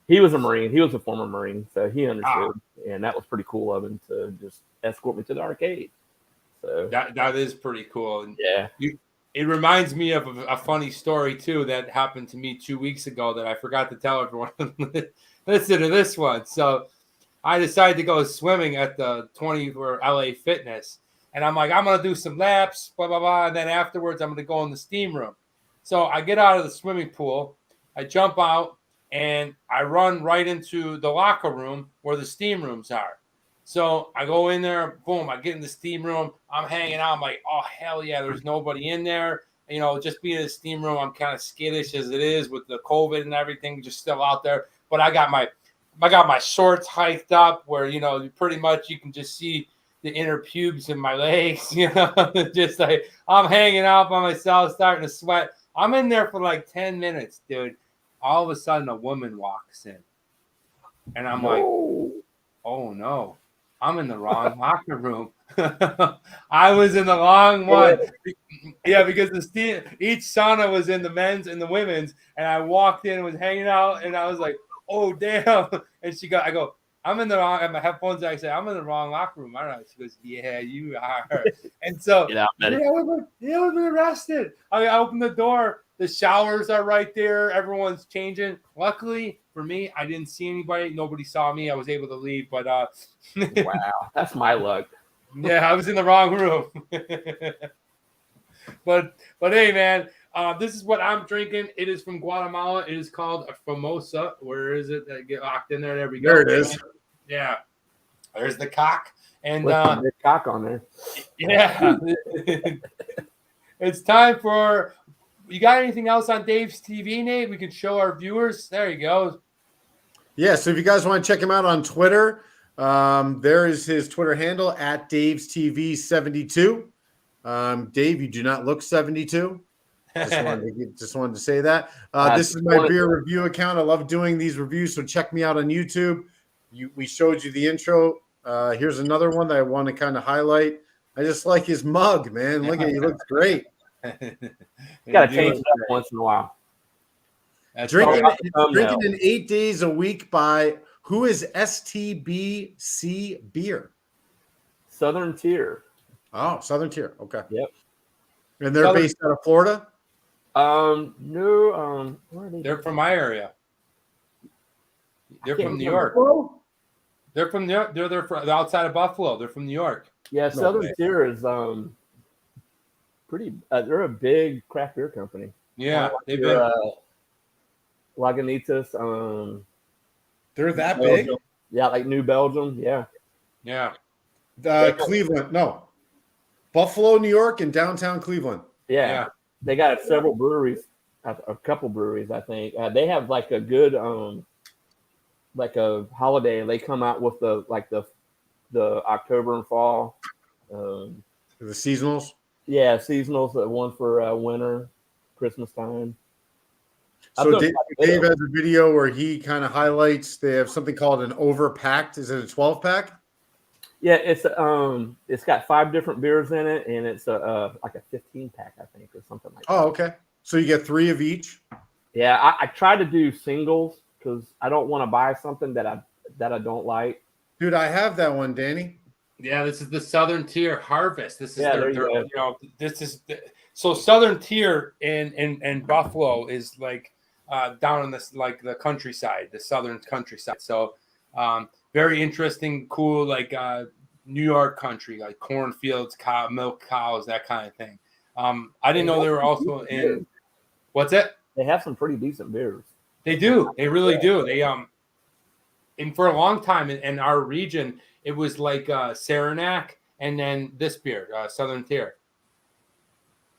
he was a Marine. He was a former Marine, so he understood. And that was pretty cool of him to just escort me to the arcade. So that is pretty cool. And yeah. It reminds me of a funny story, too, that happened to me 2 weeks ago that I forgot to tell everyone. Listen to this one. So I decided to go swimming at the 24 LA Fitness. And I'm like, I'm going to do some laps, blah, blah, blah. And then afterwards, I'm going to go in the steam room. So I get out of the swimming pool. I jump out, and I run right into the locker room where the steam rooms are. So I go in there, boom, I get in the steam room. I'm hanging out. I'm like, oh, hell yeah, there's nobody in there. Just being in the steam room, I'm kind of skittish as it is with the COVID and everything just still out there. But I got my shorts hiked up where, pretty much you can just see, the inner pubes in my legs, just like I'm hanging out by myself, starting to sweat. I'm in there for like 10 minutes, dude. All of a sudden, a woman walks in, and I'm like, oh no, I'm in the wrong locker room. I was in the wrong one. Yeah, because each sauna was in the men's and the women's, and I walked in and was hanging out, and I was like, oh damn. And I go, I'm in the wrong. And my headphones. I say, I'm in the wrong locker room. All right. She goes, yeah, you are. And so, I would have been arrested. I opened the door. The showers are right there. Everyone's changing. Luckily for me, I didn't see anybody. Nobody saw me. I was able to leave. But wow, that's my luck. Yeah, I was in the wrong room. But hey, man, this is what I'm drinking. It is from Guatemala. It is called a Famosa. Where is it? Get locked in there. There we go. There it is. Yeah. There's the cock. And the cock on there. Yeah. It's time for. You got anything else on Dave's TV, Nate? We can show our viewers. There you go. Yeah. So if you guys want to check him out on Twitter, there is his Twitter handle at Dave's TV 72. Dave, you do not look 72. Just wanted to say that. This is my beer review account. I love doing these reviews, so check me out on YouTube. We showed you the intro. Here's another one that I want to kind of highlight. I just like his mug, man. Look at it. He looks great. You got to change it up once in a while. Drinking in 8 days a week by who is STBC Beer? Southern Tier. Oh, Southern Tier. Okay. Yep. And they're based out of Florida? No. Where are they? They're from my area. They're from New York. They're from they're from outside of Buffalo. They're from New York. Yeah, Southern Tier is pretty. They're a big craft beer company. Yeah, they've been Lagunitas. They're that Belgium. big? Yeah, like New Belgium. Yeah. Yeah. Cleveland. No. Buffalo, New York, and downtown Cleveland. Yeah. They got several breweries, a couple breweries, I think. They have like a good, like a holiday. They come out with the October and fall. The seasonals? Yeah, seasonals. One for winter, Christmas time. So Dave has a video where he kind of highlights. They have something called an overpacked. Is it a 12-pack? Yeah, it's got 5 different beers in it, and it's like a 15-pack, I think, or something like that. Oh, okay. So you get 3 of each. Yeah, I try to do singles because I don't want to buy something that I don't like. Dude, I have that one, Danny. Yeah, this is the Southern Tier Harvest. This is this is so Southern Tier in Buffalo is like down in this like the countryside, the southern countryside. So very interesting, cool, like New York country, like cornfields, milk cows, that kind of thing. I didn't know they were also in. What's it? They have some pretty decent beers. They do. They really do. They and for a long time in our region, it was like Saranac, and then this beer, Southern Tier.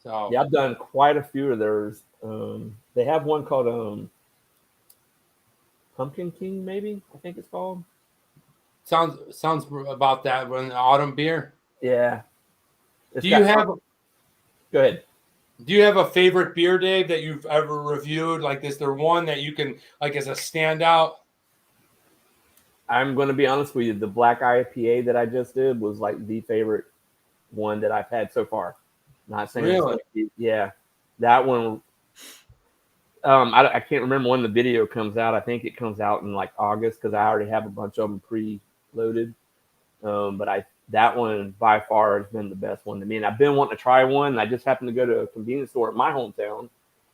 So yeah, I've done quite a few of theirs. They have one called Pumpkin King, maybe I think it's called. Sounds about that one. Autumn beer. Yeah. Do you have? Go ahead. Do you have a favorite beer, Dave, that you've ever reviewed? Like, is there one that you can like as a standout? I'm going to be honest with you. The black IPA that I just did was like the favorite one that I've had so far. Not saying really. Yeah, that one. I can't remember when the video comes out. I think it comes out in like August because I already have a bunch of them pre-loaded. But that one by far has been the best one to me. And I've been wanting to try one. And I just happened to go to a convenience store in my hometown,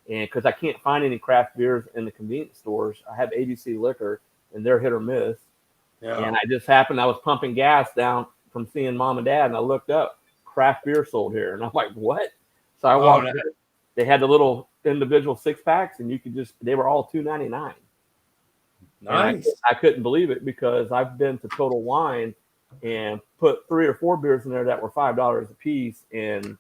and because I can't find any craft beers in the convenience stores, I have ABC Liquor, and they're hit or miss. Yeah. And I was pumping gas down from seeing mom and dad, and I looked up craft beer sold here, and I'm like, what? So I walked in. They had the little individual 6-packs, and they were all $2.99. Nice. I couldn't believe it because I've been to Total Wine and put 3 or 4 beers in there that were $5 a piece, and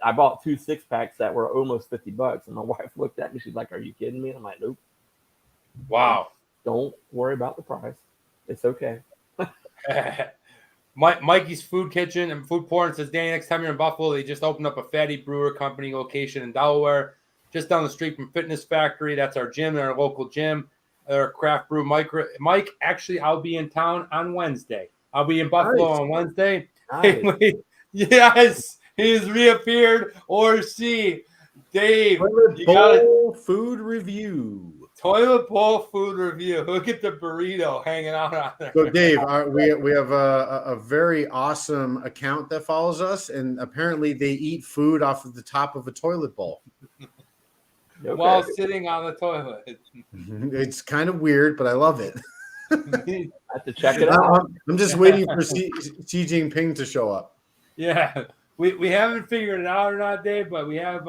I bought 2 6-packs that were almost $50. And my wife looked at me, she's like, "Are you kidding me?" And I'm like, "Nope." Wow. Don't worry about the price. It's okay. Mikey's Food Kitchen and Food Porn says, Danny, next time you're in Buffalo, they just opened up a Fatty Brewer Company location in Delaware, just down the street from Fitness Factory. That's our gym, our local gym. Our craft brew. Mike, actually, I'll be in town on Wednesday. I'll be in Buffalo on Wednesday. Nice. Yes, he has reappeared. Or see, Dave. Toilet bowl food review. Toilet bowl food review. Look at the burrito hanging out on there. So, Dave, we have a very awesome account that follows us, and apparently they eat food off of the top of a toilet bowl. Okay. While sitting on the toilet. It's kind of weird, but I love it. I have to check it out. I'm just waiting for Xi Jinping to show up. Yeah, we haven't figured it out or not, Dave, but we have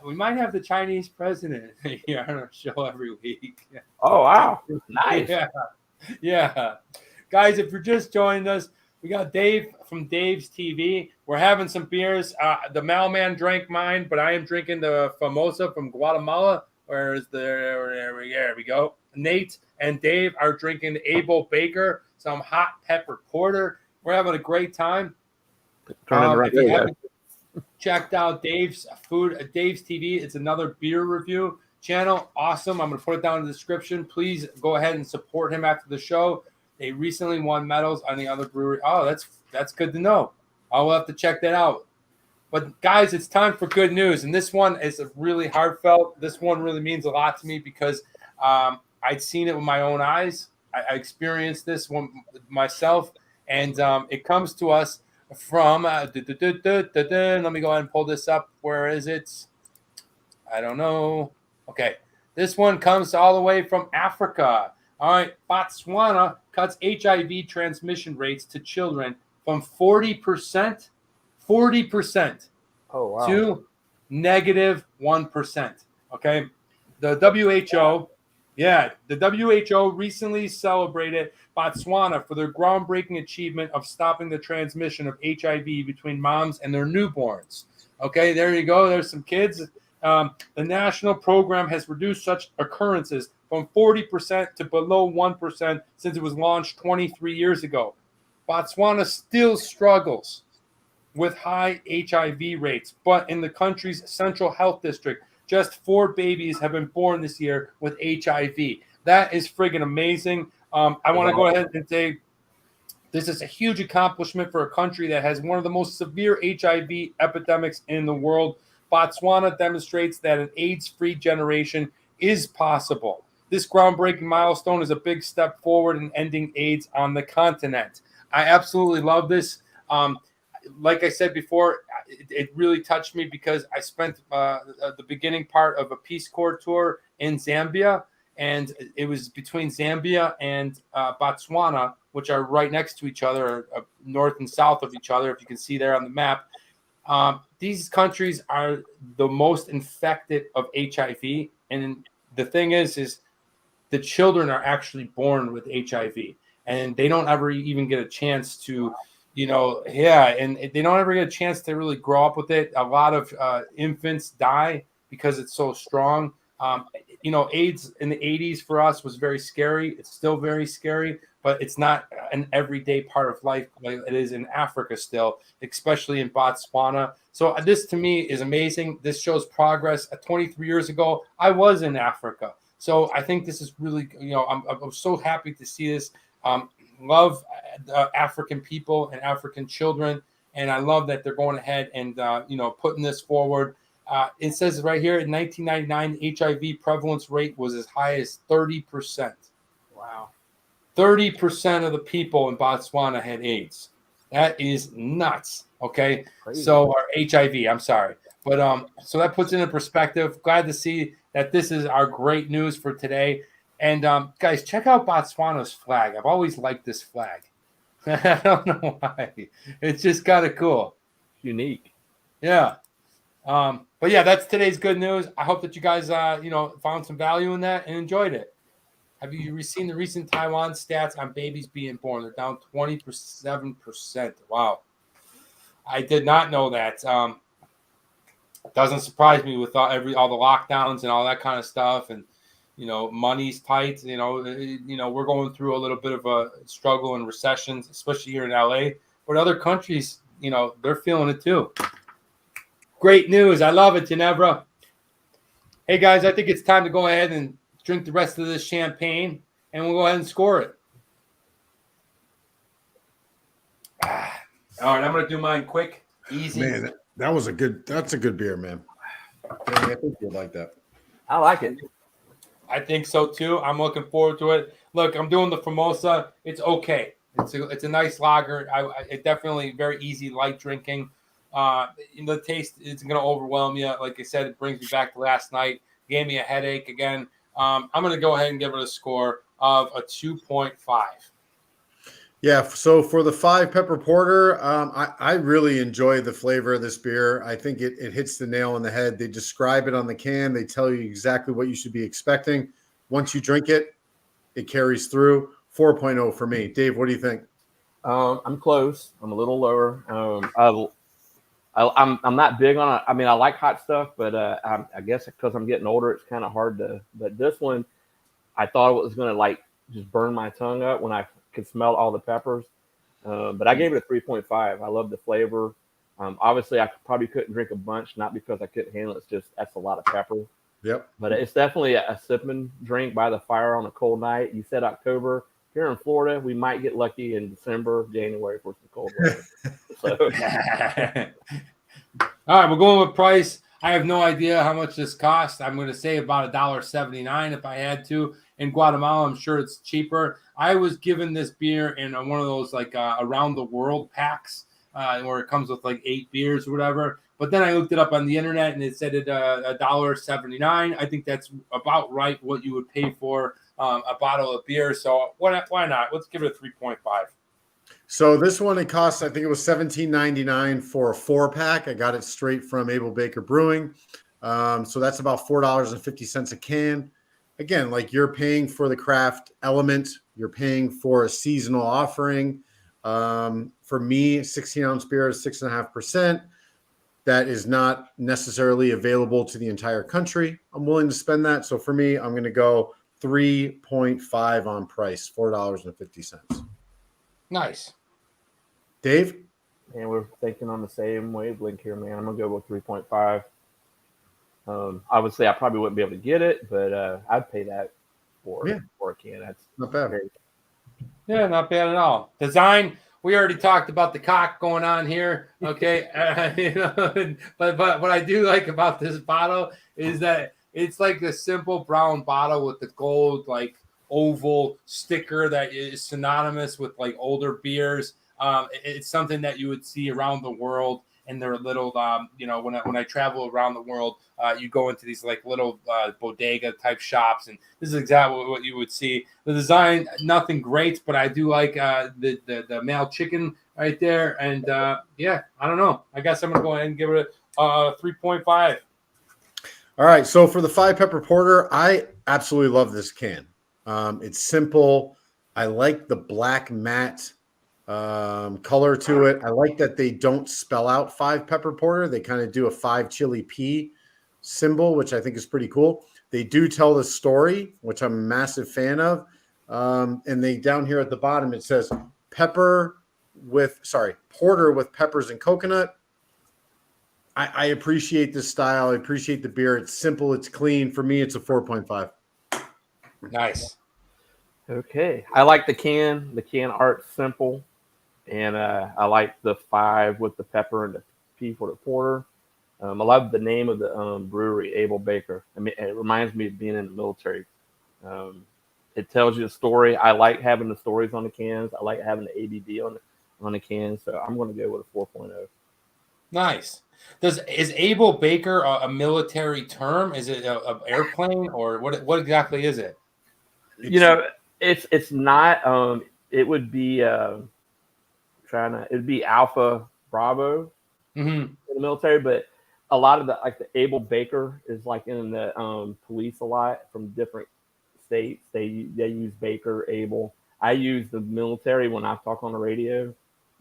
we might have the Chinese president here on our show every week. Oh wow, nice. Yeah. Guys, if you're just joining us, we got Dave from Dave's TV. We're having some beers. The mailman drank mine, but I am drinking the Famosa from Guatemala. There we go. Nate and Dave are drinking Abel Baker, some hot pepper porter. We're having a great time. If you haven't checked out Dave's TV, it's another beer review channel. Awesome. I'm going to put it down in the description. Please go ahead and support him after the show. They recently won medals on the other brewery. Oh, that's good to know. I'll have to check that out. But guys, it's time for good news. And this one is really heartfelt. This one really means a lot to me because I'd seen it with my own eyes. I experienced this one myself. And it comes to us from let me go ahead and pull this up. Where is it? I don't know. Okay. This one comes all the way from Africa. All right. Botswana cuts HIV transmission rates to children from 40% oh, wow. to -1%. Okay. The WHO recently celebrated Botswana for their groundbreaking achievement of stopping the transmission of HIV between moms and their newborns. Okay, there you go. There's some kids. The national program has reduced such occurrences from 40% to below 1% since it was launched 23 years ago. Botswana still struggles with high HIV rates, but in the country's central health district, just 4 babies have been born this year with HIV. That is friggin' amazing. I want to go ahead and say this is a huge accomplishment for a country that has one of the most severe HIV epidemics in the world. Botswana demonstrates that an AIDS-free generation is possible. This groundbreaking milestone is a big step forward in ending AIDS on the continent. I absolutely love this. Like I said before, it really touched me because I spent the beginning part of a Peace Corps tour in Zambia, and it was between Zambia and Botswana, which are right next to each other, north and south of each other, if you can see there on the map. These countries are the most infected of HIV, and the thing is the children are actually born with HIV, and they don't ever even get a chance to and they don't ever get a chance to really grow up with it. A lot of infants die because it's so strong. AIDS in the 80s for us was very scary. It's still very scary, but it's not an everyday part of life like it is in Africa still, especially in Botswana. So this to me is amazing. This shows progress. 23 years ago, I was in Africa. So I think this is really, I'm so happy to see this. Love African people and African children, and I love that they're going ahead and putting this forward. It says right here in 1999, HIV prevalence rate was as high as 30%. Wow, 30% of the people in Botswana had AIDS. That is nuts. Okay, crazy. So or HIV. I'm sorry, but so that puts it in perspective. Glad to see that this is our great news for today. And guys, check out Botswana's flag. I've always liked this flag. I don't know why. It's just kind of cool. Unique. Yeah. But yeah, that's today's good news. I hope that you guys, found some value in that and enjoyed it. Have you seen the recent Taiwan stats on babies being born? They're down 27%. Wow. I did not know that. It doesn't surprise me with all the lockdowns and all that kind of stuff. And money's tight. We're going through a little bit of a struggle and recessions, especially here in LA. But other countries, they're feeling it too. Great news. I love it, Ginebra. Hey, guys, I think it's time to go ahead and drink the rest of this champagne, and we'll go ahead and score it. All right, I'm going to do mine quick, easy. Man, that's a good beer, man. I think you'd like that. I like it. I think so too. I'm looking forward to it. Look, I'm doing the Formosa. It's okay. It's a nice lager. It definitely very easy, light drinking. The taste isn't going to overwhelm you. Like I said, it brings me back to last night. Gave me a headache again. I'm going to go ahead and give it a score of a 2.5. Yeah, so for the 5 pepper porter, I really enjoy the flavor of this beer. I think it hits the nail on the head. They describe it on the can. They tell you exactly what you should be expecting. Once you drink it, it carries through. 4.0 for me. Dave, what do you think? I'm close. I'm a little lower. I'm not big on it. I mean, I like hot stuff, but I guess because I'm getting older, it's kind of hard to. But this one, I thought it was going to just burn my tongue up when I could smell all the peppers. But I gave it a 3.5. I love the flavor. Obviously, I probably couldn't drink a bunch, not because I couldn't handle it. It's just that's a lot of pepper. Yep. But it's definitely a sipping drink by the fire on a cold night. You said October. Here in Florida, we might get lucky in December, January for some cold weather. All right, we're going with price. I have no idea how much this costs. I'm going to say about $1.79 if I had to. In Guatemala, I'm sure it's cheaper. I was given this beer in one of those around the world packs where it comes with 8 beers or whatever. But then I looked it up on the internet and it said it $1.79. I think that's about right what you would pay for a bottle of beer. So why not? Let's give it a 3.5. So this one, it costs, I think it was $17.99 for a 4-pack. I got it straight from Able Baker Brewing. So that's about $4.50 a can. Again, you're paying for the craft element. You're paying for a seasonal offering. For me, 16-ounce beer is 6.5%. That is not necessarily available to the entire country. I'm willing to spend that. So for me, I'm going to go 3.5 on price, $4.50. Nice. Dave? And we're thinking on the same wavelength here, man. I'm going to go with 3.5. Obviously, I probably wouldn't be able to get it, but I'd pay that for a can. That's not bad. Yeah, not bad at all. Design, we already talked about the cock going on here. Okay. But what I do like about this bottle is that it's like a simple brown bottle with the gold, oval sticker that is synonymous with older beers. It's something that you would see around the world. And they're little, when I travel around the world, you go into these little bodega type shops, and this is exactly what you would see. The design, nothing great, but I do like the male chicken right there. And I don't know. I guess I'm gonna go ahead and give it a 3.5. All right. So for the 5 pepper porter, I absolutely love this can. It's simple. I like the black matte color to it. I like that they don't spell out 5 pepper porter. They kind of do a 5 chili pea symbol, which I think is pretty cool. They do tell the story, which I'm a massive fan of. And they down here at the bottom, it says porter with peppers and coconut. I appreciate this style. I appreciate the beer. It's simple. It's clean. For me, it's a 4.5. Nice. Okay. I like the can. The can art's simple. And I like the 5 with the pepper and the P for the porter. I love the name of the brewery, Able Baker. I mean, it reminds me of being in the military. It tells you a story. I like having the stories on the cans. I like having the ABB on the cans. So I'm going to go with a 4.0. Nice. Is Able Baker a military term? Is it an airplane, or what exactly is it? It's not. It would be. It'd be Alpha Bravo in the military, but a lot of the Able Baker is in the police a lot from different states. They use Baker, Able. I use the military when I talk on the radio.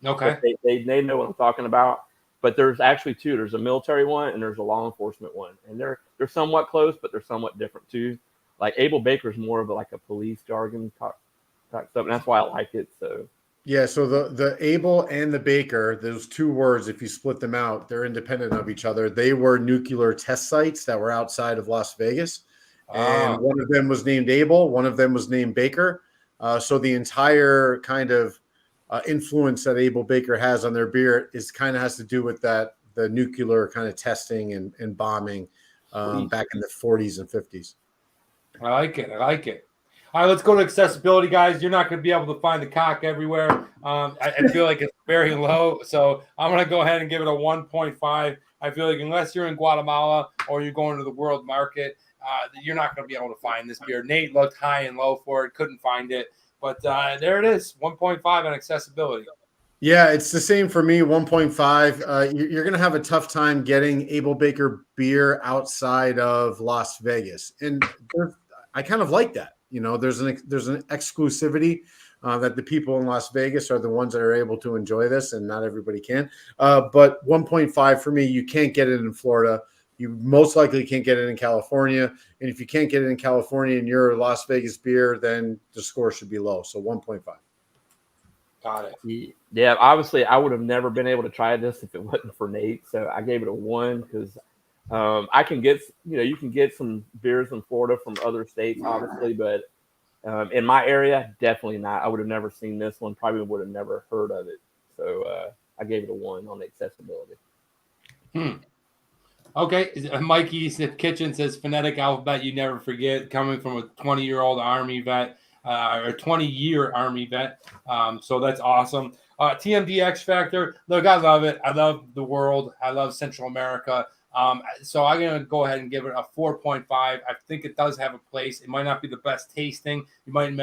Okay. They know what I'm talking about. But there's actually 2. There's a military one and there's a law enforcement one, and they're somewhat close, but they're somewhat different too. like Abel Baker's more of like a police jargon type stuff, and that's why I like it. So Yeah, so the Able and the Baker, those two words, if you split them out, they're independent of each other. They were nuclear test sites that were outside of Las Vegas. And one of them was named Able, one of them was named Baker. So the entire kind of influence that Able Baker has on their beer is kind of has to do with that, the nuclear kind of testing and bombing back in the 40s and 50s. I like it. I like it. All right, let's go to accessibility, guys. You're not going to be able to find the cock everywhere. I feel like it's very low, so I'm going to go ahead and give it a 1.5. I feel like unless you're in Guatemala or you're going to the world market, you're not going to be able to find this beer. Nate looked high and low for it, couldn't find it, but there it is, 1.5 on accessibility. Yeah, it's the same for me, 1.5. You're going to have a tough time getting Able Baker beer outside of Las Vegas, and I kind of like that. You know, there's an exclusivity that the people in Las Vegas are the ones that are able to enjoy this, and not everybody can. But 1.5 for me, you can't get it in Florida. You most likely can't get it in California. And if you can't get it in California and you're a Las Vegas beer, then the score should be low. So 1.5. Got it. Yeah, obviously I would have never been able to try this if it wasn't for Nate. So I gave it a 1 because I can get, you can get some beers in Florida from other states, obviously, but in my area, definitely not. I would have never seen this one. Probably would have never heard of it. So I gave it a 1 on the accessibility. Okay, Mikey's Kitchen says phonetic alphabet you never forget, coming from a 20-year-old Army vet or 20-year Army vet. So that's awesome. TMD X Factor. Look, I love it. I love the world. I love Central America. So I'm going to go ahead and give it a 4.5. I think it does have a place. It might not be the best tasting. You might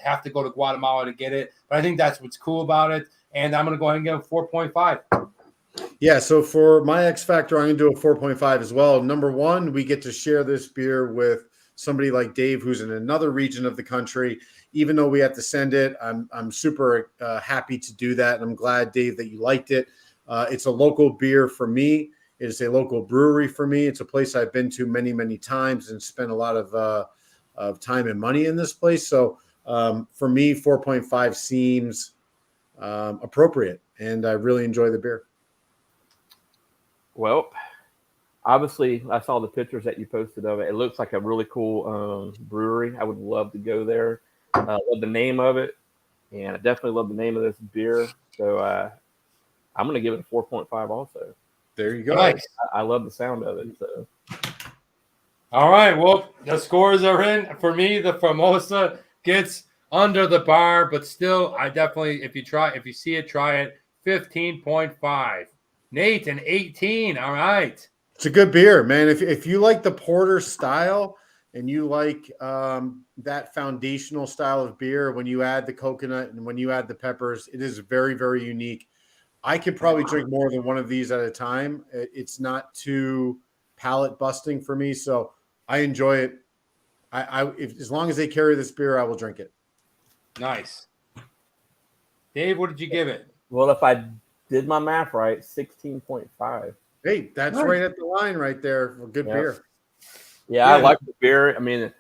have to go to Guatemala to get it, but I think that's what's cool about it. And I'm going to go ahead and give it 4.5. Yeah, so for my X Factor, I'm going to do a 4.5 as well. Number one, we get to share this beer with somebody like Dave, who's in another region of the country. Even though we have to send it, I'm super happy to do that. And I'm glad, Dave, that you liked it. It's a local beer for me. It is a local brewery for me. It's a place I've been to many, many times and spent a lot of time and money in this place. So for me, 4.5 seems appropriate, and I really enjoy the beer. Well, obviously, I saw the pictures that you posted of it. It looks like a really cool brewery. I would love to go there. Love the name of it, and I definitely love the name of this beer. So I'm going to give it a 4.5 also. There you go. Nice. I love the sound of it. So. All right. Well, the scores are in. For me, the Formosa gets under the bar, but still, I definitely, if you see it, try it. 15.5. Nate, an 18. All right. It's a good beer, man. If you like the porter style and you like that foundational style of beer, when you add the coconut and when you add the peppers, it is very, very unique. I could probably drink more than one of these at a time. It's not too palate busting for me, so I enjoy it. As long as they carry this beer, I will drink it. Nice. Dave, what did you give it? Well, if I did my math right, 16.5. Hey, that's nice. Right at the line right there for good beer. Yeah, I like the beer. I mean,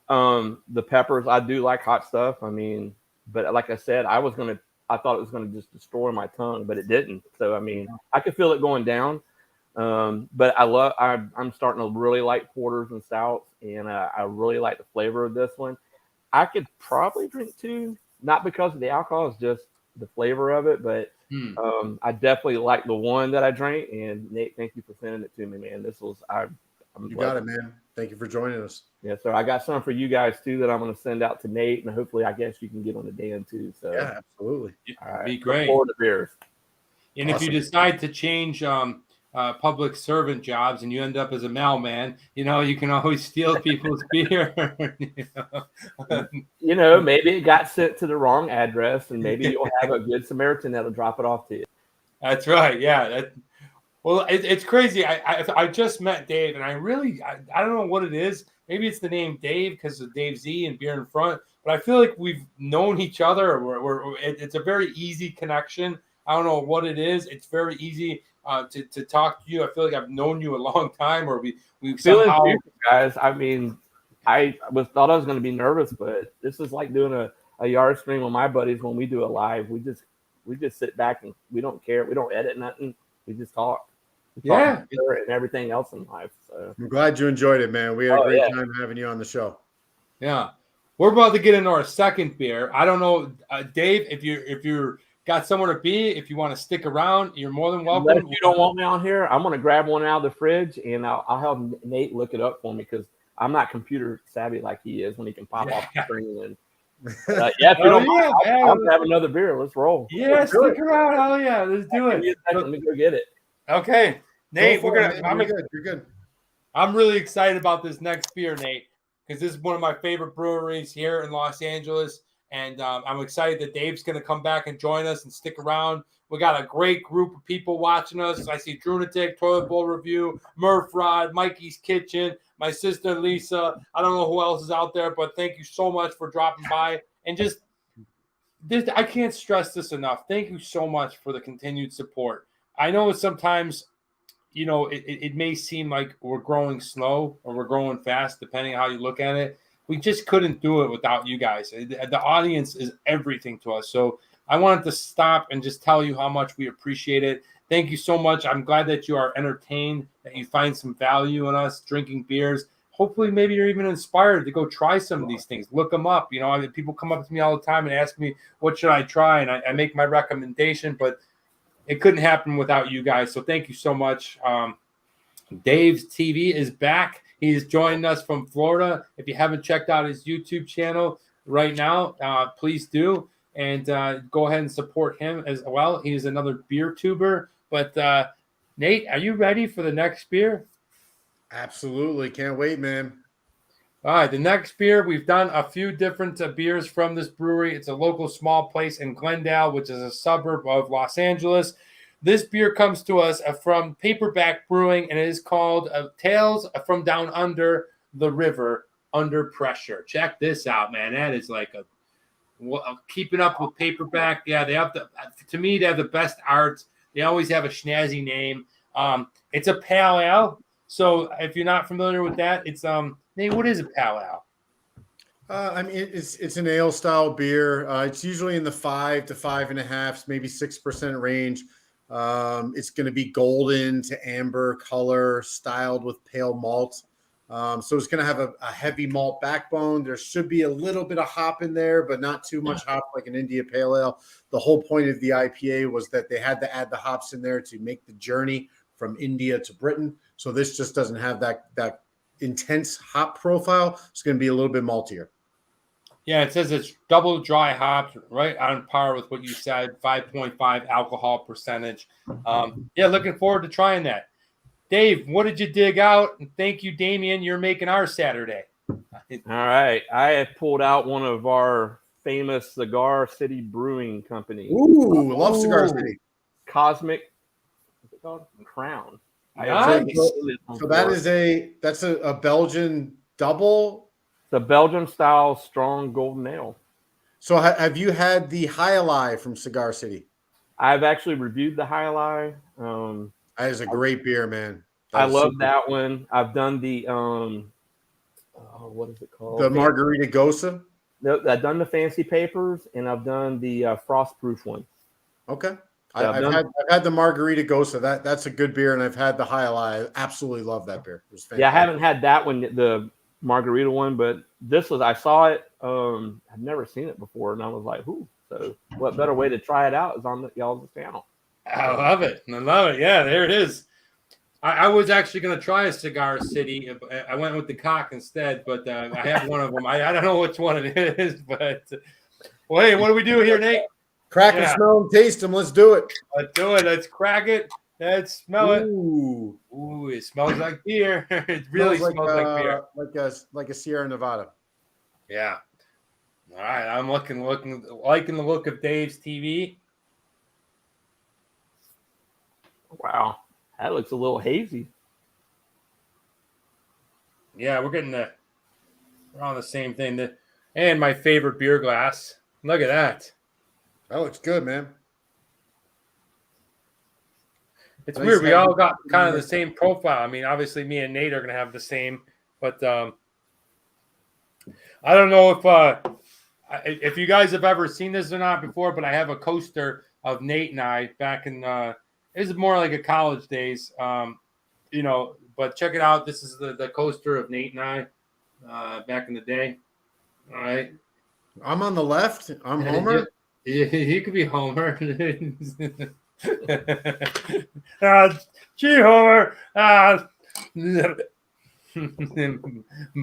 the peppers, I do like hot stuff. I mean, but like I said, I thought it was going to just destroy my tongue, but it didn't. So, I mean, I could feel it going down. But I'm starting to really like porters and stouts, and I really like the flavor of this one. I could probably drink 2, not because of the alcohol, it's just the flavor of it. But I definitely like the one that I drank. And Nate, thank you for sending it to me, man. You got it, man. Thank you for joining us. Yeah, so I got some for you guys too that I'm going to send out to Nate, and hopefully, I guess you can get on the Dan too. So yeah, absolutely. All right. Be great. Look forward to beers. And awesome. If you decide to change public servant jobs and you end up as a mailman, you can always steal people's beer. Maybe it got sent to the wrong address, and maybe you'll have a good Samaritan that'll drop it off to you. That's right. Yeah. Well, it's crazy. I just met Dave, and I don't know what it is. Maybe it's the name Dave because of Dave Z and Beer in Front. But I feel like we've known each other. It's a very easy connection. I don't know what it is. It's very easy to talk to you. I feel like I've known you a long time, or we somehow. Guys, I mean, thought I was going to be nervous, but this is like doing a yard stream with my buddies when we do a live. We just sit back and we don't care. We don't edit nothing. We just talk. Yeah, And everything else in life. So I'm glad you enjoyed it, man. We had a great time having you on the show. yeah. We're about to get into our second beer. I don't know, Dave, if you're got somewhere to be, if you want to stick around, you're more than welcome. Unless you don't want me on here, I'm going to grab one out of the fridge and I'll have Nate look it up for me because I'm not computer savvy like he is when he can pop off the screen. And if you don't mind, I'll have another beer. Let's roll. Yeah, stick around. Oh yeah, let's do it. Let me go get it. Okay, Nate, You're good. You're good. I'm really excited about this next beer, Nate, because this is one of my favorite breweries here in Los Angeles. And I'm excited that Dave's going to come back and join us and stick around. We got a great group of people watching us. I see Drunatic, Toilet Bowl Review, Murph Rod, Mikey's Kitchen, my sister Lisa. I don't know who else is out there, but thank you so much for dropping by. And just this, I can't stress this enough. Thank you so much for the continued support. I know sometimes, it may seem like we're growing slow or we're growing fast, depending on how you look at it. We just couldn't do it without you guys. The audience is everything to us. So I wanted to stop and just tell you how much we appreciate it. Thank you so much. I'm glad that you are entertained, that you find some value in us drinking beers. Hopefully, maybe you're even inspired to go try some of these things. Look them up. People come up to me all the time and ask me, what should I try? And I make my recommendation, but it couldn't happen without you guys. So thank you so much. Dave's TV is back. He's joining us from Florida. If you haven't checked out his YouTube channel right now, please do. And go ahead and support him as well. He's another beer tuber. But Nate, are you ready for the next beer? Absolutely. Can't wait, man. All right. The next beer, we've done a few different beers from this brewery. It's a local small place in Glendale, which is a suburb of Los Angeles. This beer comes to us from Paperback Brewing, and it is called Tales from Down Under the River Under Pressure. Check this out, man. That is like keeping up with Paperback. Yeah, they have to me, they have the best art. They always have a snazzy name. It's a pale ale. So if you're not familiar with that, it's Nate, what is a pale ale? It's an ale style beer. It's usually in the 5 to 5.5, maybe 6% range. It's going to be golden to amber color, styled with pale malt. So it's going to have a heavy malt backbone. There should be a little bit of hop in there, but not too much hop like an India Pale Ale. The whole point of the IPA was that they had to add the hops in there to make the journey from India to Britain. So this just doesn't have that intense hop profile. It's going to be a little bit maltier. Yeah, it says it's double dry hopped, right on par with what you said, 5.5 alcohol percentage. Looking forward to trying that. Dave, what did you dig out? And thank you, Damien. You're making our Saturday. All right. I have pulled out one of our famous Cigar City Brewing Company. Ooh, love Cigar City. Cosmic, what's it called? Crown. Nice. So that's a Belgian double. The Belgian style strong golden ale. So have you had the High Alive from Cigar City? I've actually reviewed the High Alive. That is a great beer, man. I love that one. I've done the what is it called? The Margarita Gosa. No, I've done the Fancy Papers and I've done the Frostproof one. Okay. I've had the Margarita Gosa. That's a good beer, and I've had the High Alive. Absolutely love that beer. It was fantastic. Yeah, I haven't had that one, the Margarita one, but I saw it. I've never seen it before, and I was like, "Ooh!" So, what better way to try it out is on y'all's channel. I love it. Yeah, there it is. I was actually going to try a Cigar City. I went with the Cock instead, but I have one of them. I don't know which one it is, but well, hey, what do we do here, Nate? Crack and smell and taste them. Let's do it. Let's do it. Let's crack it. Let's smell it. Ooh, it smells like beer. It really smells like beer. Like a Sierra Nevada. Yeah. All right. I'm liking the look of Dave's TV. Wow. That looks a little hazy. Yeah, we're on the same thing. And my favorite beer glass. Look at that. That looks good, man. It's weird. We all got kind of the same profile. I mean, obviously, me and Nate are going to have the same, but I don't know if you guys have ever seen this or not before, but I have a coaster of Nate and I back in it was more like a college days. But check it out. This is the coaster of Nate and I back in the day. All right. I'm on the left. I'm Homer. He could be Homer. Gee, Homer.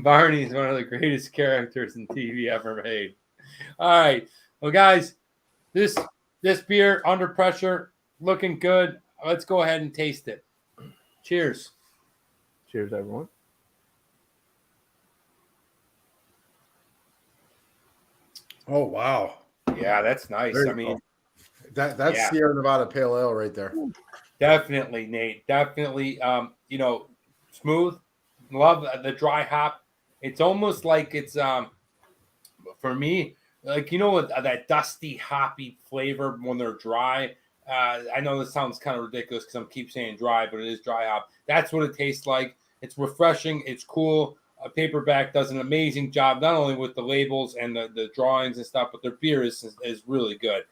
Barney's one of the greatest characters in TV ever made. All right. Well, guys, this beer, Under Pressure, looking good. Let's go ahead and taste it. Cheers. Cheers, everyone. Oh, wow. Yeah, that's nice. I mean, that's Sierra Nevada Pale Ale right there. Definitely, Nate. Definitely. Smooth. Love the dry hop. It's almost like it's for me, like that dusty hoppy flavor when they're dry. I know this sounds kind of ridiculous because I keep saying dry, but it is dry hop. That's what it tastes like. It's refreshing. It's cool. Paperback does an amazing job, not only with the labels and the drawings and stuff, but their beer is really good.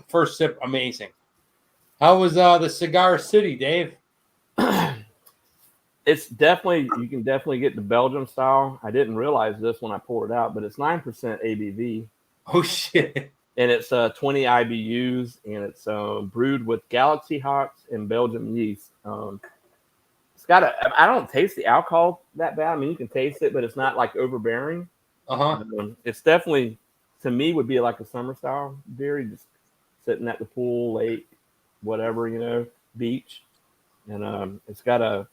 First sip, amazing. How was the Cigar City, Dave? It's definitely, you can definitely get the Belgium style. I didn't realize this when I poured it out, but it's 9% ABV. Oh, shit. And it's 20 IBUs, and it's brewed with Galaxy hops and Belgium yeast. It's got I don't taste the alcohol that bad. I mean, you can taste it, but it's not like overbearing. It's definitely, to me, would be like a summer style beer. You just sitting at the pool, lake, whatever, beach. And it's got a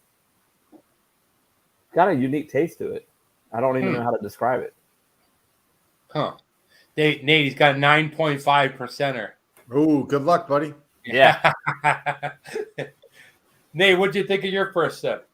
unique taste to it. I don't even know how to describe it. Huh. Nate, he's got a 9.5%er. Oh, good luck, buddy. Yeah. Nate, what do you think of your first sip?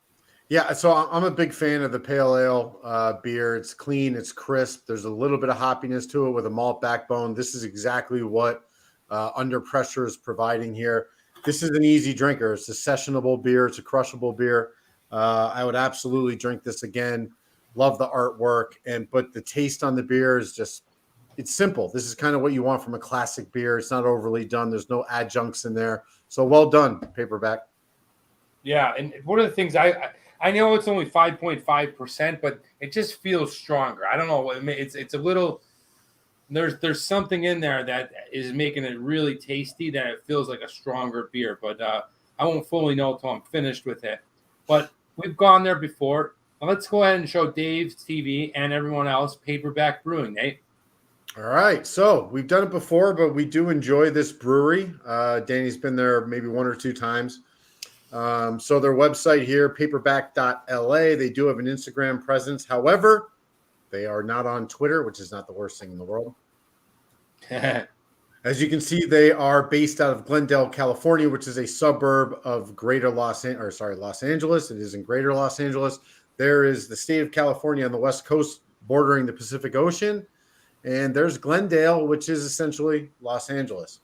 Yeah, so I'm a big fan of the pale ale beer. It's clean, it's crisp. There's a little bit of hoppiness to it with a malt backbone. This is exactly what Under Pressure is providing here. This is an easy drinker. It's a sessionable beer. It's a crushable beer. I would absolutely drink this again. Love the artwork, but the taste on the beer is just, it's simple. This is kind of what you want from a classic beer. It's not overly done. There's no adjuncts in there. So well done, Paperback. Yeah, and one of the things I know it's only 5.5%, but it just feels stronger. I don't know. It's a little. There's something in there that is making it really tasty that it feels like a stronger beer. But I won't fully know until I'm finished with it. But we've gone there before. Now let's go ahead and show Dave's TV and everyone else Paperback Brewing, Nate. All right. So we've done it before, but we do enjoy this brewery. Danny's been there maybe one or two times. So their website here, paperback.la, they do have an Instagram presence. However, they are not on Twitter, which is not the worst thing in the world. As you can see, they are based out of Glendale, California, which is a suburb of Los Angeles. It is in Greater Los Angeles. There is the state of California on the West Coast bordering the Pacific Ocean. And there's Glendale, which is essentially Los Angeles.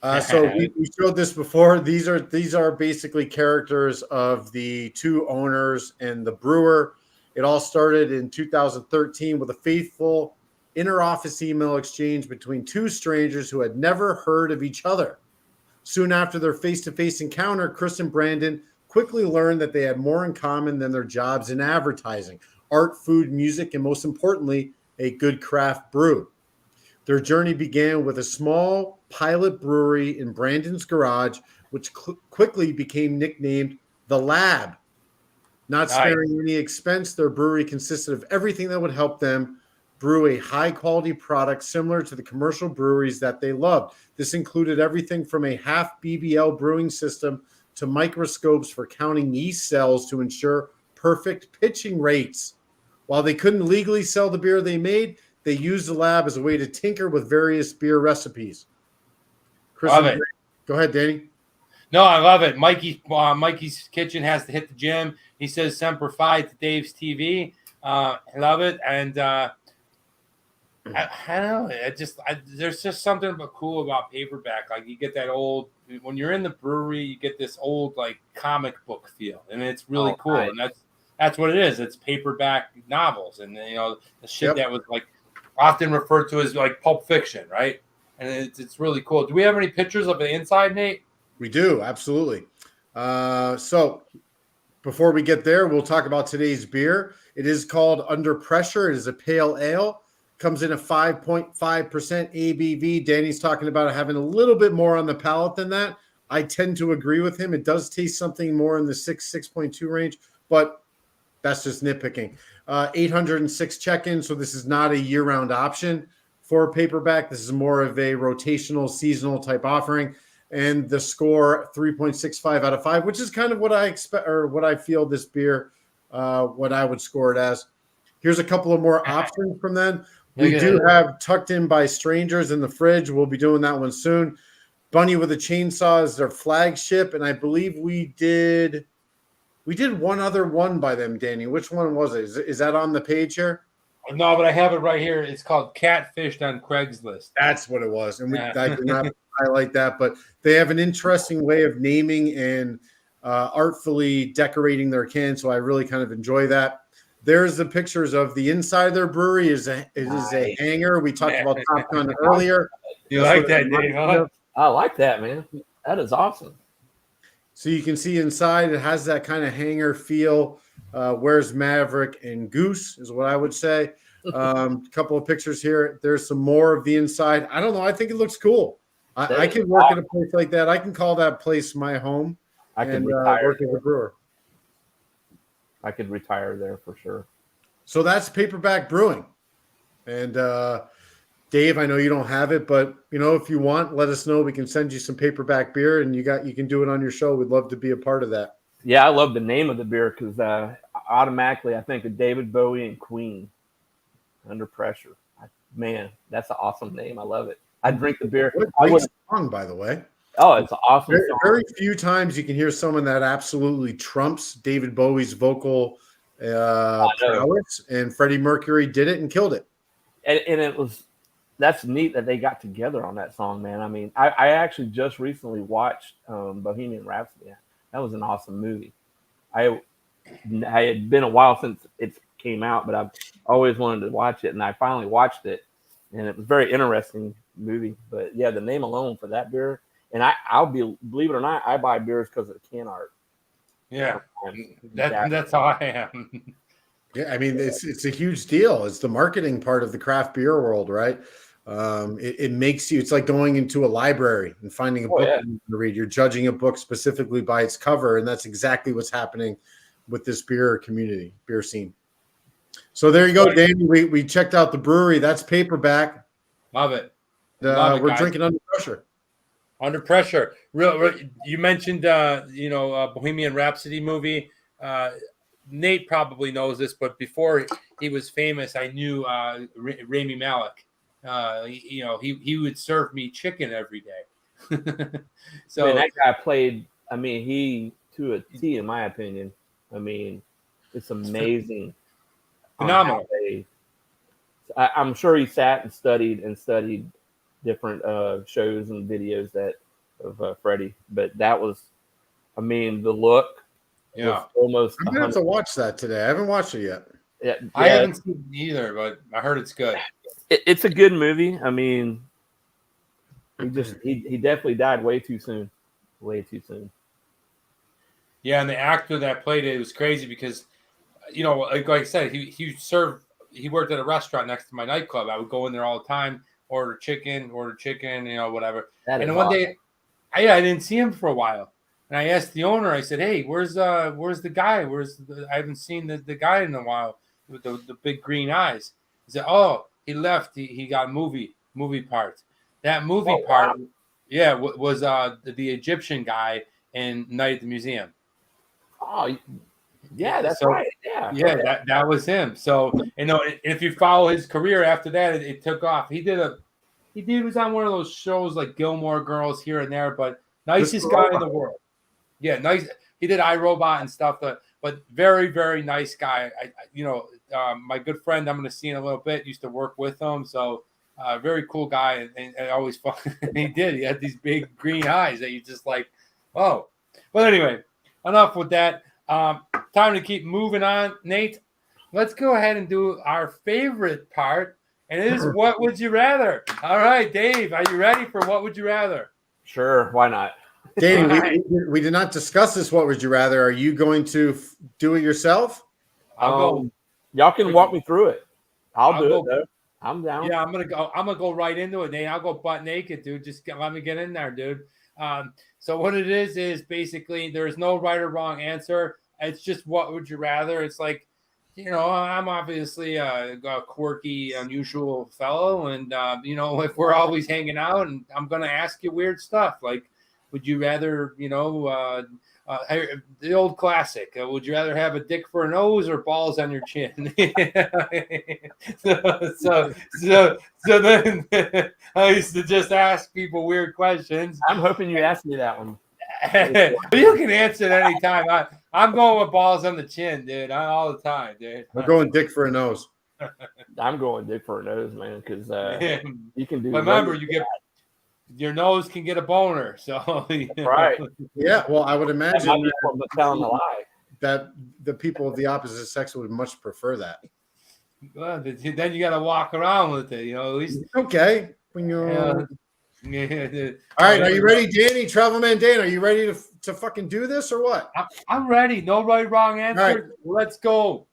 So we showed this before. These are basically characters of the two owners and the brewer. It all started in 2013 with a faithful inter-office email exchange between two strangers who had never heard of each other. Soon after their face-to-face encounter, Chris and Brandon quickly learned that they had more in common than their jobs in advertising, art, food, music, and most importantly, a good craft brew. Their journey began with a small pilot brewery in Brandon's garage, which quickly became nicknamed The Lab. Not sparing any expense, their brewery consisted of everything that would help them brew a high-quality product similar to the commercial breweries that they loved. This included everything from a half BBL brewing system to microscopes for counting yeast cells to ensure perfect pitching rates. While they couldn't legally sell the beer they made, they used the lab as a way to tinker with various beer recipes. Chris, love it. Go ahead, Danny. No, I love it. Mikey's Kitchen has to hit the gym. He says Semper Fi to Dave's TV. I love it. And I don't know. There's just something cool about Paperback. Like you get that old, when you're in the brewery, you get this old like comic book feel. And it's really cool. Nice. And that's what it is. It's paperback novels, and the shit Yep. that was like often referred to as like Pulp Fiction, right? And it's really cool. Do we have any pictures of the inside, Nate? We do, absolutely. So before we get there, we'll talk about today's beer. It is called Under Pressure. It is a pale ale. Comes in a 5.5% ABV. Danny's talking about having a little bit more on the palate than that. I tend to agree with him. It does taste something more in the 6.2 range, but that's just nitpicking. 806 check-in, so this is not a year-round option for Paperback. This is more of a rotational, seasonal type offering. And the score 3.65 out of 5, which is kind of what I expect, or what I feel this beer, what I would score it as. Here's a couple of more options from them. We do have Tucked In by Strangers in the fridge. We'll be doing that one soon. Bunny with a Chainsaw is their flagship, and I believe we did one other one by them, Danny. Which one was it? Is that on the page here? No, but I have it right here. It's called Catfished on Craigslist. That's what it was. And I did not highlight that, but they have an interesting way of naming and artfully decorating their can, so I really kind of enjoy that. There's the pictures of the inside of their brewery. Is a hangar. We talked about Top Gun earlier. You like that, Dave? Huh? I like that, man. That is awesome. So you can see inside, it has that kind of hangar feel. Where's Maverick and Goose is what I would say. A couple of pictures here. There's some more of the inside. I don't know. I think it looks cool. I could work awesome. In a place like that. I can call that place my home. I could work as a brewer. I could retire there for sure. So that's Paperback Brewing. And Dave, I know you don't have it, but if you want, let us know. We can send you some Paperback beer, and you can do it on your show. We'd love to be a part of that. Yeah, I love the name of the beer because automatically I think of David Bowie and Queen. Under Pressure. Man, that's an awesome name. I love it. I drink the beer. What a great song, by the way. Oh, it's an awesome song. Very few times you can hear someone that absolutely trumps David Bowie's vocal prowess, and Freddie Mercury did it and killed it. And that's neat that they got together on that song, man. I mean, I actually just recently watched Bohemian Rhapsody. That was an awesome movie. I had been a while since it came out, but I've always wanted to watch it, and I finally watched it, and it was a very interesting movie. But yeah, the name alone for that beer. And believe it or not, I buy beers because of the can art. Yeah, that's how I am. Yeah, I mean, it's a huge deal. It's the marketing part of the craft beer world, right? It makes you, it's like going into a library and finding a book to read. You're judging a book specifically by its cover, and that's exactly what's happening with this beer community, beer scene. So there you go, Danny. We checked out the brewery. That's Paperback. Love it. We're drinking Under Pressure. Under Pressure. You mentioned, Bohemian Rhapsody movie. Nate probably knows this, but before he was famous, I knew Rami Malek. He would serve me chicken every day. So man, that guy played. I mean, he to a T, in my opinion. I mean, it's amazing. Phenomenal. I'm sure he sat and studied different shows and videos of Freddie, but that was, I mean, the look. Yeah, almost. I'm gonna have to watch that today. I haven't watched it yet. Yeah, I haven't seen it either, but I heard it's good. It's a good movie. I mean, he definitely died way too soon. Way too soon. Yeah, and the actor that played it was crazy because, like I said, he worked at a restaurant next to my nightclub. I would go in there all the time, order chicken, whatever. And then one day, I didn't see him for a while. And I asked the owner, I said, hey, where's the guy? I haven't seen the guy in a while with the big green eyes. He said, oh, he left. He got movie part. That movie part, wow. Was the Egyptian guy in Night at the Museum. Oh, yeah, that's right. Yeah. Yeah, that was him. So, if you follow his career after that, it took off. He was on one of those shows like Gilmore Girls here and there, but nicest guy in the world. Yeah, nice. He did iRobot and stuff, but very, very nice guy. My good friend, I'm going to see in a little bit, used to work with him. So, very cool guy, and always fun. He had these big green eyes that you just like, oh. But anyway, enough with that. Time to keep moving on, Nate. Let's go ahead and do our favorite part, and it is what would you rather. All right, Dave, are you ready for what would you rather? Sure, why not? Danny, we did not discuss this. What would you rather? Are you going to do it yourself? I'll go. Y'all can walk me through it. I'll do go, it though. I'm down. Yeah, I'm gonna go right into it, Nate. I'll go butt naked, dude. Let me get in there, dude. So what it is basically there's no right or wrong answer. It's just what would you rather. It's like, I'm obviously a quirky, unusual fellow, and if we're always hanging out, and I'm gonna ask you weird stuff like, would you rather, the old classic, would you rather have a dick for a nose or balls on your chin? so then I used to just ask people weird questions. I'm hoping you asked me that one. You can answer it anytime. I'm going with balls on the chin, dude. All the time, dude. I'm going dick for a nose. I'm going dick for a nose, man, because you can do. Remember, your nose can get a boner, so right. Yeah, well, I would imagine telling a lie. That the people of the opposite sex would much prefer that. Well, then you got to walk around with it, at least. Okay. When you're. All right, are you ready, Danny? Travelman Dan, are you ready to fucking do this or what? I'm ready. No right, wrong answer. Right. Let's go.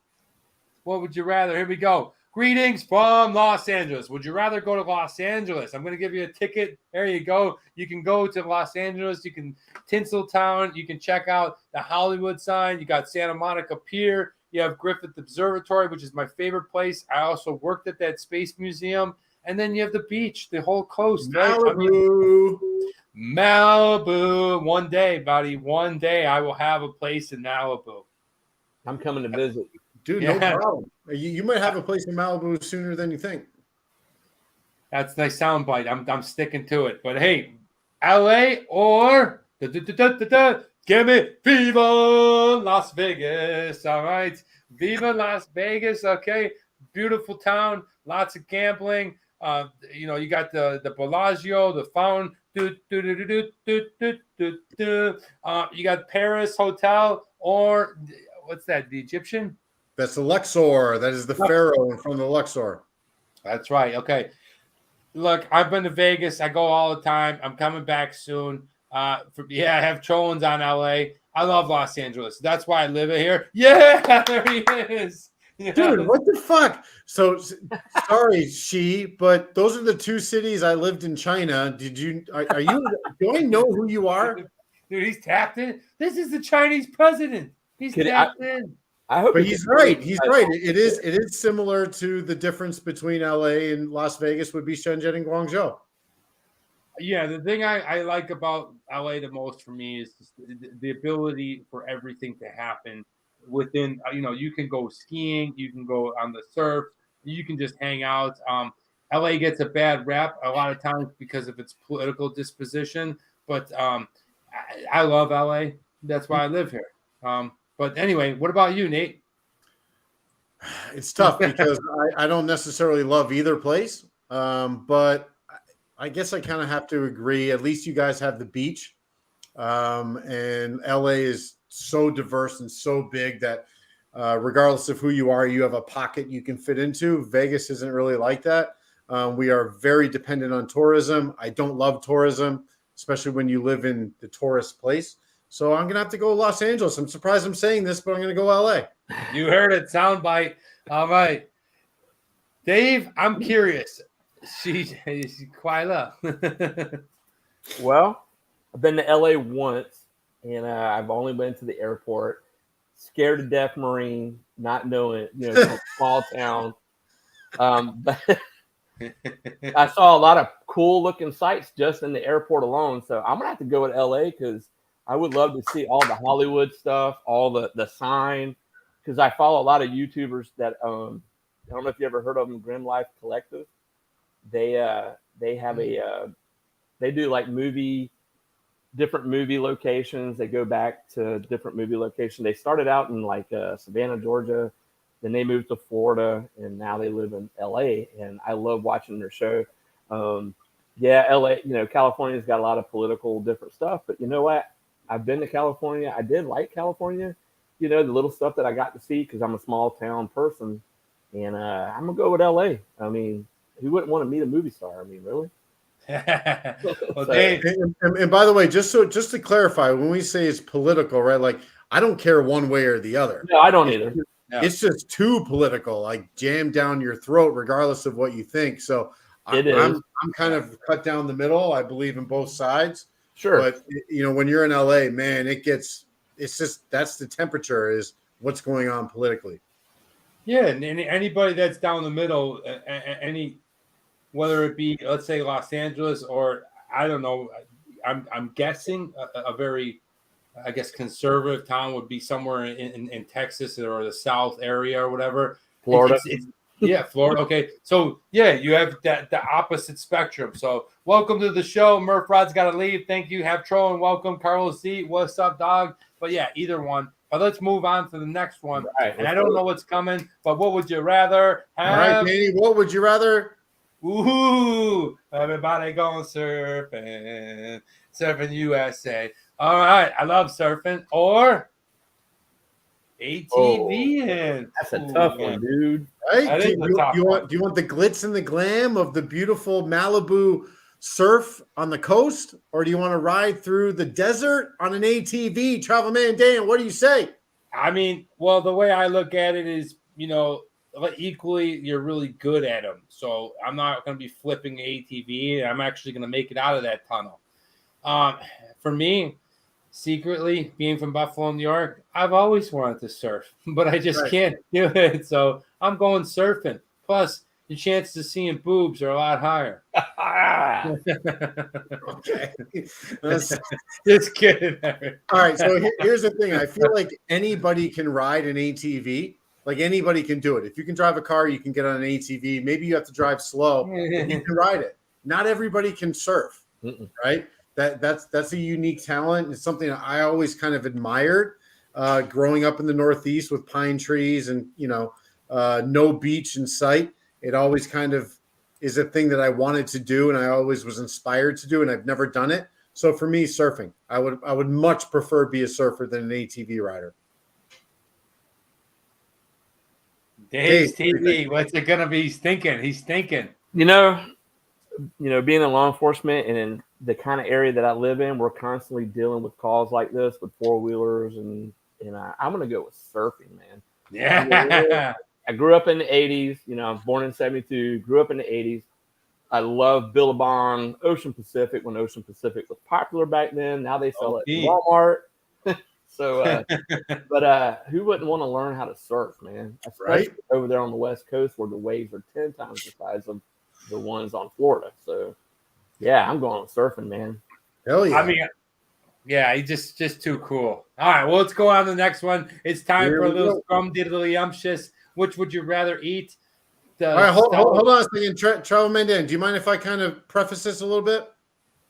What would you rather? Here we go. Greetings from Los Angeles. Would you rather go to Los Angeles? I'm going to give you a ticket. There you go. You can go to Los Angeles. You can Tinseltown. You can check out the Hollywood sign. You got Santa Monica Pier. You have Griffith Observatory, which is my favorite place. I also worked at that space museum. And then you have the beach, the whole coast. Malibu. Malibu. One day, buddy. One day I will have a place in Malibu. I'm coming to visit. Dude, no problem. You might have a place in Malibu sooner than you think. That's a nice soundbite. I'm sticking to it. But hey, LA or give me Viva Las Vegas. All right. Viva Las Vegas. Okay. Beautiful town. Lots of gambling. You got the Bellagio, the Fountain. You got Paris Hotel, or what's that? The Egyptian? That's the Luxor. That is the Pharaoh in front of the Luxor. That's right. Okay. Look, I've been to Vegas. I go all the time. I'm coming back soon. I have Cholins on LA. I love Los Angeles. That's why I live here. Yeah, there he is. Yeah. Dude, what the fuck? So sorry, but those are the two cities I lived in China. Do I know who you are? Dude, he's tapped in. This is the Chinese president. He's tapped in. I hope, but he's right. He's right. It is similar to the difference between LA and Las Vegas would be Shenzhen and Guangzhou. Yeah, the thing I like about LA the most for me is the ability for everything to happen within. You can go skiing, you can go on the surf, you can just hang out. LA gets a bad rap a lot of times because of its political disposition, but I love LA. That's why I live here. But anyway, what about you, Nate? It's tough because I don't necessarily love either place, but I guess I kind of have to agree. At least you guys have the beach, and LA is so diverse and so big that regardless of who you are, you have a pocket you can fit into. Vegas isn't really like that. We are very dependent on tourism. I don't love tourism, especially when you live in the tourist place. So I'm going to have to go Los Angeles. I'm surprised I'm saying this, but I'm going to go LA. You heard it. Soundbite. All right. Dave, I'm curious. She's quite up. Well, I've been to LA once, and I've only been to the airport. Scared to death Marine, not knowing, it's a small town. But I saw a lot of cool looking sights just in the airport alone. So I'm going to have to go with LA because I would love to see all the Hollywood stuff, all the sign, because I follow a lot of YouTubers that I don't know if you ever heard of them, Grim Life Collective. They have they do like different movie locations. They go back to different movie locations. They started out in like Savannah, Georgia, then they moved to Florida, and now they live in LA. And I love watching their show. LA, California's got a lot of political different stuff, but you know what? I've been to California. I did like California. the little stuff that I got to see because I'm a small town person, and I'm gonna go with LA. I mean, who wouldn't want to meet a movie star? I mean, really? Well, So- Dave, And by the way, just to clarify, when we say it's political, right? Like I don't care one way or the other. No, I don't either. no. It's just too political, like jammed down your throat, regardless of what you think. So It is. I'm kind of cut down the middle. I believe in both sides. Sure. But when you're in LA, man, it's just that's the temperature is what's going on politically. Yeah, and anybody that's down the middle, whether it be, let's say, Los Angeles or I don't know, I'm guessing a very, I guess, conservative town would be somewhere in Texas or the South area or whatever. Florida. Yeah, Florida. Okay, so yeah, you have the opposite spectrum. So welcome to the show. Murph Rod's got to leave. Thank you. Have Tro and welcome. Carlos Z. What's up, dog? But yeah, either one. But let's move on to the next one. Right, and I don't know what's coming, but what would you rather have? All right, Danny, what would you rather? Woohoo! Everybody going surfing. Surfing USA. All right, I love surfing. Or ATV. That's a tough one, dude. Right? That is a tough one. Do you want the glitz and the glam of the beautiful Malibu surf on the coast, or do you want to ride through the desert on an ATV? Travel Man Dan, what do you say? I mean, well, the way I look at it is, equally, you're really good at them. So I'm not going to be flipping ATV. I'm actually going to make it out of that tunnel. For me, secretly, being from Buffalo, New York, I've always wanted to surf, but I just can't do it. So I'm going surfing. Plus, the chances of seeing boobs are a lot higher. Okay. Just kidding. All right. So here's the thing. I feel like anybody can ride an ATV. Like anybody can do it. If you can drive a car, you can get on an ATV. Maybe you have to drive slow, but you can ride it. Not everybody can surf, right? That's a unique talent. It's something that I always kind of admired growing up in the Northeast with pine trees and, no beach in sight. It always kind of is a thing that I wanted to do, and I always was inspired to do, and I've never done it. So for me, surfing, I would much prefer be a surfer than an ATV rider. Dave's TV. What's it gonna be? He's thinking. being in law enforcement and in the kind of area that I live in, we're constantly dealing with calls like this with four-wheelers, and I'm gonna go with surfing, man. Yeah. I grew up in the 80s. I was born in 72, grew up in the 80s. I love Billabong, Ocean Pacific when Ocean Pacific was popular back then. Now they sell it at Walmart. So, but who wouldn't want to learn how to surf, man? Especially over there on the West Coast where the waves are 10 times the size of the ones on Florida. So, yeah, I'm going surfing, man. Hell yeah. I mean, yeah, he's just too cool. All right, well, let's go on to the next one. It's time for a little scrum-diddly-umptious. Which would you rather eat? All right, hold on a second. Travel Mandan, do you mind if I kind of preface this a little bit?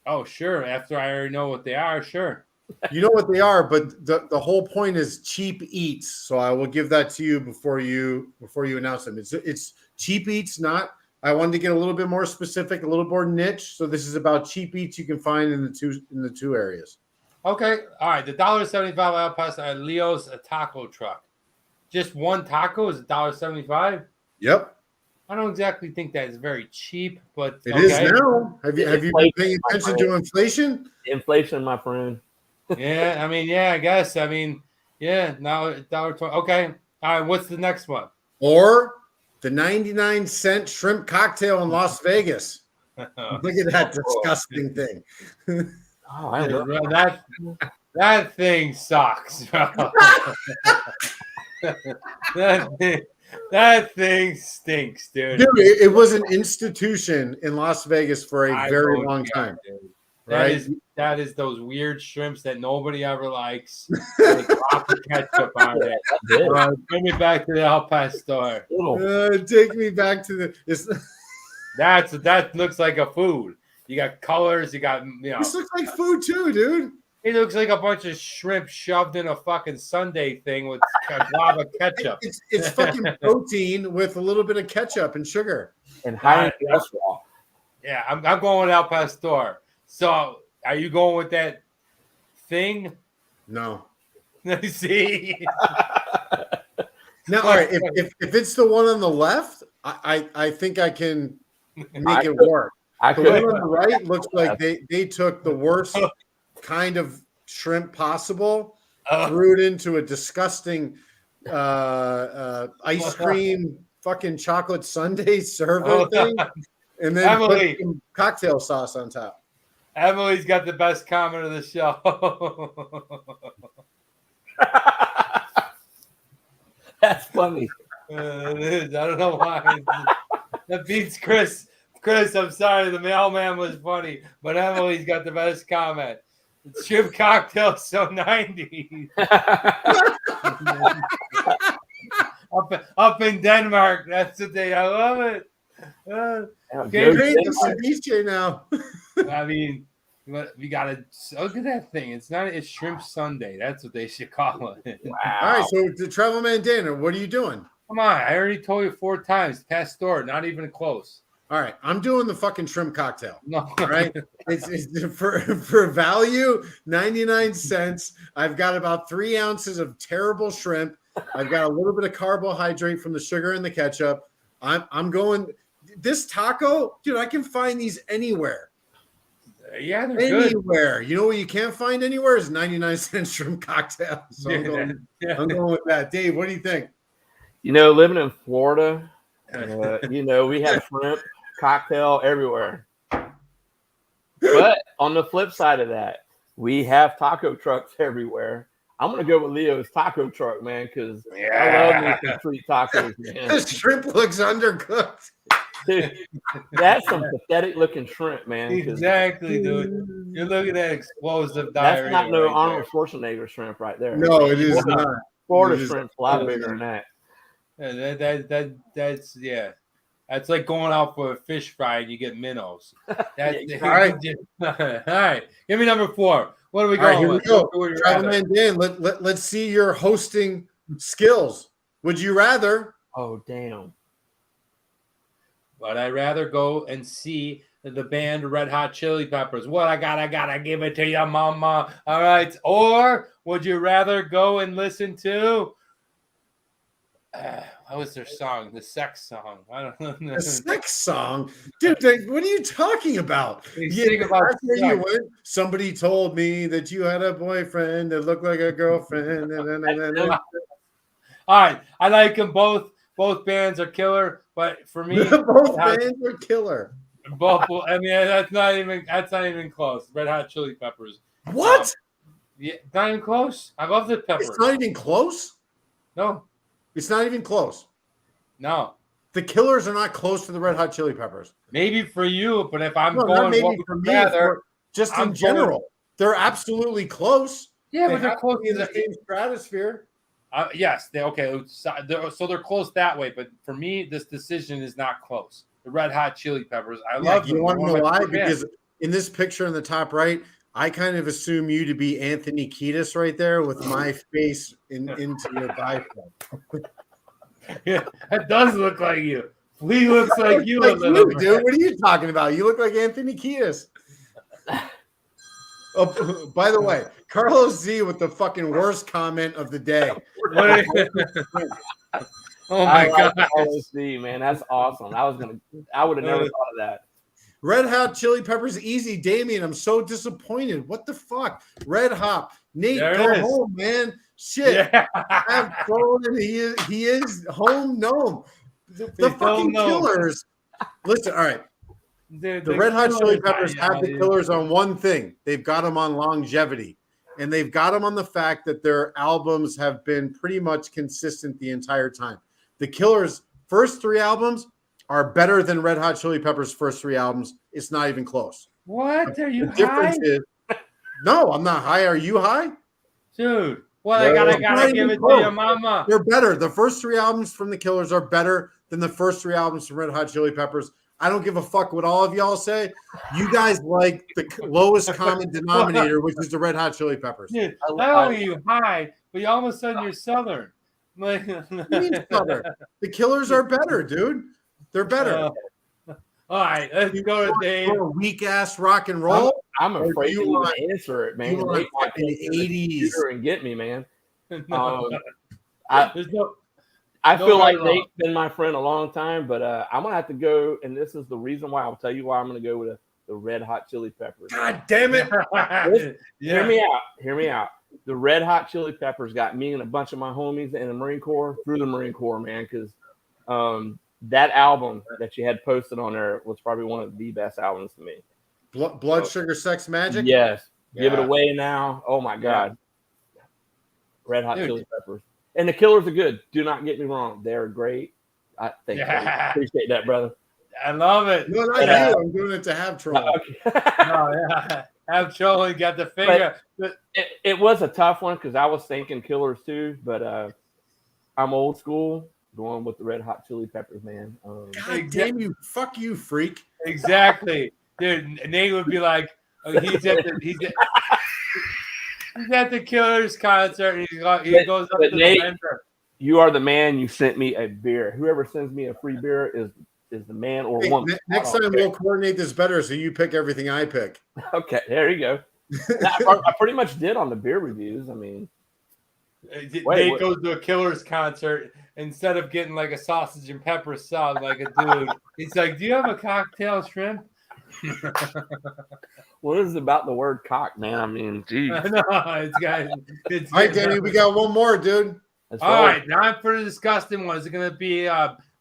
Oh, sure. After I already know what they are, sure. You know what they are, but the whole point is cheap eats. So I will give that to you before you announce them. It's cheap eats, not. I wanted to get a little bit more specific, a little more niche. So this is about cheap eats you can find in the two areas. Okay. All right. The $1.75 El Paso at Leo's taco truck. Just one taco is $1.75. Yep. I don't exactly think that is very cheap, but it is now. Have you been paying attention to inflation? Inflation, my friend. Yeah, I mean, yeah, I guess. I mean, yeah, now $1.20. Okay. All right, what's the next one? Or the 99-cent shrimp cocktail in Las Vegas. Look at that disgusting thing. Oh, I love that thing sucks. That thing stinks, dude. Dude, it was an institution in Las Vegas for a very long time. Dude. That is those weird shrimps that nobody ever likes. Like lots of ketchup on it. Bring me back to the El Pastor. Take me back to the. That looks like a food. You got colors. You got This looks like food too, dude. It looks like a bunch of shrimp shoved in a fucking sundae thing with a blob of ketchup. It's fucking protein with a little bit of ketchup and sugar and high cholesterol. Yeah, I'm going with El Pastor. So, are you going with that thing? No. See? Now, all right, if it's the one on the left, I think I can make it work. The one on the right looks like they took the worst kind of shrimp possible, threw it into a disgusting ice cream fucking chocolate sundae server thing, and then put some cocktail sauce on top. Emily's got the best comment of the show. That's funny. It is. I don't know why. That beats Chris. Chris, I'm sorry. The mailman was funny, but Emily's got the best comment. The shrimp cocktail so 90s. up in Denmark. That's the day. I love it. Great ceviche now. I mean, we gotta look at that thing. It's shrimp Sunday. That's what they should call it. Wow. All right, so the Travel Man Dana, what are you doing? Come on, I already told you 4 times. Pastor, not even close. All right, I'm doing the fucking shrimp cocktail. No, all right. It's for value, 99 cents. I've got about 3 ounces of terrible shrimp. I've got a little bit of carbohydrate from the sugar and the ketchup. I'm going this taco, dude. I can find these anywhere. Yeah, they're anywhere. Good. You know what you can't find anywhere is 99-cent shrimp cocktail. So I'm going with that. Dave, what do you think? You know, living in Florida, you know, we have shrimp cocktail everywhere. But on the flip side of that, we have taco trucks everywhere. I'm gonna go with Leo's taco truck, man, because I love me some street tacos, man. This shrimp looks undercooked. Dude, that's some pathetic looking shrimp, man. Exactly, dude. You're looking at explosive diarrhea. That's not no Arnold Schwarzenegger shrimp right there. No, it is not. Florida shrimp's a lot bigger than that. Yeah, that's like going out for a fish fry and you get minnows. All right. All right. Give me number 4. What are we going here with? We go. Travel Man Dan, let's see your hosting skills. Would you rather? Oh, damn. But I'd rather go and see the band Red Hot Chili Peppers. What I gotta give it to you, mama. All right. Or would you rather go and listen to what was their song? The sex song. I don't know. The sex song? Dude, what are you talking about? Somebody told me that you had a boyfriend that looked like a girlfriend. All right. I like them both. Both bands are killer, but for me, both bands are killer. Both. I mean, that's not even close. Red Hot Chili Peppers. What? Yeah, not even close. I love the Peppers. It's not even close. No, it's not even close. No, the Killers are not close to the Red Hot Chili Peppers. Maybe for you, but if I'm going, maybe for me, just in general, they're absolutely close. Yeah, but they're close in the same stratosphere. Yes, so they're close that way. But for me, this decision is not close. The Red Hot Chili Peppers, I love them. You want to know why? Because in this picture in the top right, I kind of assume you to be Anthony Kiedis right there with my face into your bicep. Yeah, that does look like you. He looks like you, dude. What are you talking about? You look like Anthony Kiedis. Oh, by the way, Carlos Z with the fucking worst comment of the day. Oh my God, Carlos Z, man, that's awesome. I would have never thought of that. Red Hot Chili Peppers, easy, Damien. I'm so disappointed. What the fuck? Red Hot, Nate, go home, man. Shit, I'm trolling. He is home gnome. The fucking Killers. Listen, all right. The Red Hot Chili Peppers have the Killers on one thing. They've got them on longevity, and they've got them on the fact that their albums have been pretty much consistent the entire time. The Killers' first 3 albums are better than Red Hot Chili Peppers' first 3 albums. It's not even close. What? Are you high? Difference is, no, I'm not high. Are you high? Dude, well, I gotta give it to your mama. They're better. The first 3 albums from the Killers are better than the first 3 albums from Red Hot Chili Peppers. I don't give a fuck what all of y'all say. You guys like the lowest common denominator, which is the Red Hot Chili Peppers. Dude, not only are you high, but you all of a sudden you're Southern. What do you mean Southern? The Killers are better, dude. They're better. All right, let's go to Dave. Weak ass rock and roll. I'm afraid to answer it, man. You like 80s and get me, man. No. I There's no. I No feel right like or Nate's been my friend a long time, but I'm gonna have to go, and this is the reason why. I'll tell you why I'm gonna go with the Red Hot Chili Peppers. God damn it! Hear me out. Hear me out. The Red Hot Chili Peppers got me and a bunch of my homies in the Marine Corps through the Marine Corps, man, because that album that you had posted on there was probably one of the best albums to me. Blood, Sugar, Sex, Magic. Yes. Give it Yeah. away now. Oh my God. Red Hot Dude. Chili Peppers. And the Killers are good. Do not get me wrong. They're great. I think appreciate that, brother. I love it. No, not you. I'm doing it to have trouble. Have trouble. Got the finger. But it was a tough one because I was thinking Killers too, but I'm old school, going with the Red Hot Chili Peppers, man. God damn you! Fuck you, freak. Exactly, dude. Nate would be like, he's at the Killers concert, and he goes up to Nate, the vendor. You are the man. You sent me a beer. Whoever sends me a free beer is the man or woman. Next time we'll coordinate this better, so you pick everything I pick. Okay, there you go. I pretty much did on the beer reviews. I mean, Nate goes to a Killers concert. Instead of getting like a sausage and pepper sub, like a dude, he's like, "Do you have a cocktail shrimp?" What is it about the word cock, man? I mean, geez. No, it's all right, Danny, we got one more, dude. All right, now for the disgusting one. Is it going to be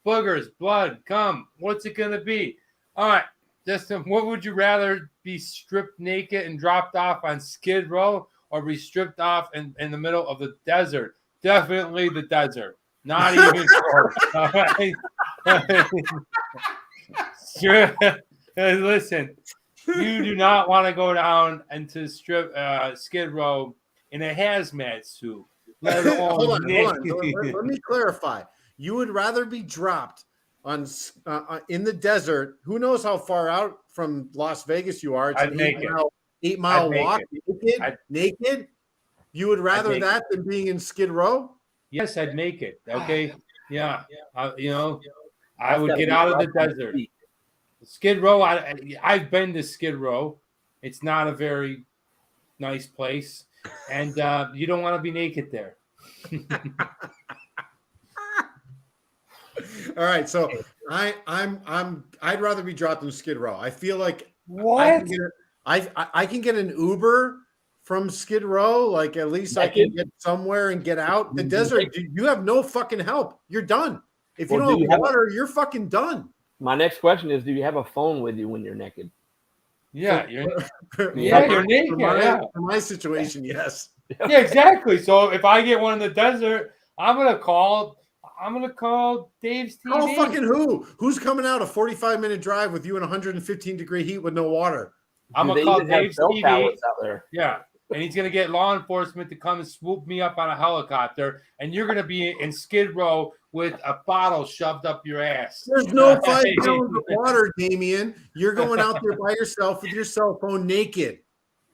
boogers, blood, cum? What's it going to be? All right, Justin, what would you rather be stripped naked and dropped off on Skid Row or be stripped off in the middle of the desert? Definitely the desert. Not even close. All right. Sure. Listen, you do not want to go down into Skid Row in a hazmat suit. Hold on. Let me clarify. You would rather be dropped on in the desert. Who knows how far out from Las Vegas you are? It's an 8-mile walk. Naked. You would rather that than being in Skid Row? Yes, I'd make it. Okay. Yeah. I would get out of the desert. Skid Row. I've been to Skid Row. It's not a very nice place. And you don't want to be naked there. All right, so I'd rather be dropped in Skid Row. I feel like what I can get an Uber from Skid Row. Like at least I can get somewhere and get out. The desert, you have no fucking help. You're done. If you don't have water, you're fucking done. My next question is: do you have a phone with you when you're naked? Yeah, you're naked. For my situation, yes. Yeah, exactly. So if I get one in the desert, I'm gonna call Dave's TV. Oh, fucking who? Who's coming out a 45-minute drive with you in 115-degree heat with no water? I'm gonna call Dave's TV out there. Yeah, and he's gonna get law enforcement to come and swoop me up on a helicopter, and you're gonna be in Skid Row with a bottle shoved up your ass. There's no 5 gallons of water, Damien. You're going out there by yourself with your cell phone naked.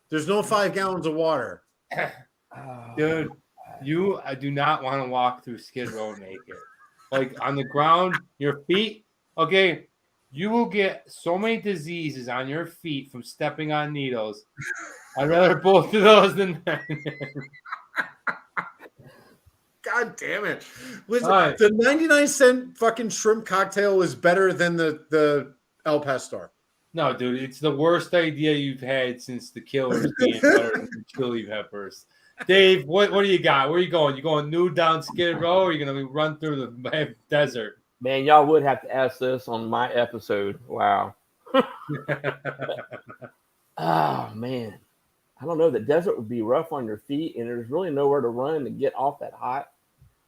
There's no 5 gallons of water. Dude, you do not want to walk through Skid Row naked. Like on the ground, your feet, okay, you will get so many diseases on your feet from stepping on needles. I'd rather both of those than that. God damn it. The 99-cent fucking shrimp cocktail was better than the El Pastor. No, dude, it's the worst idea you've had since the Killers being better than the Chili Peppers. Dave, what do you got? Where are you going? You going nude down Skid Row, or are you going to run through the desert? Man, y'all would have to ask this on my episode. Wow. Oh, man. I don't know. The desert would be rough on your feet, and there's really nowhere to run to get off that hot.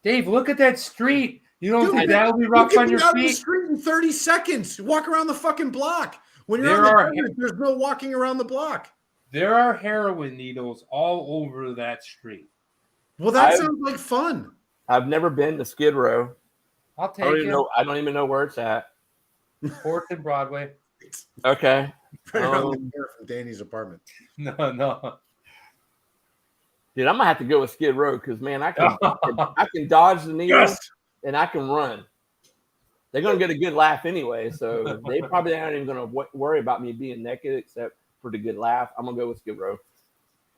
Dave, look at that street. You don't think that would be rough on your feet? The street in 30 seconds. Walk around the fucking block. When you're on the desert, there's no walking around the block. There are heroin needles all over that street. Well, that sounds like fun. I've never been to Skid Row. I'll take it. I don't even know where it's at. 4th and Broadway. Okay. Right around the corner from Danny's apartment. No. Dude, I'm gonna have to go with Skid Row because man, I can dodge the needles and I can run. They're gonna get a good laugh anyway, so they probably aren't even gonna worry about me being naked except for the good laugh. I'm gonna go with Skid Row.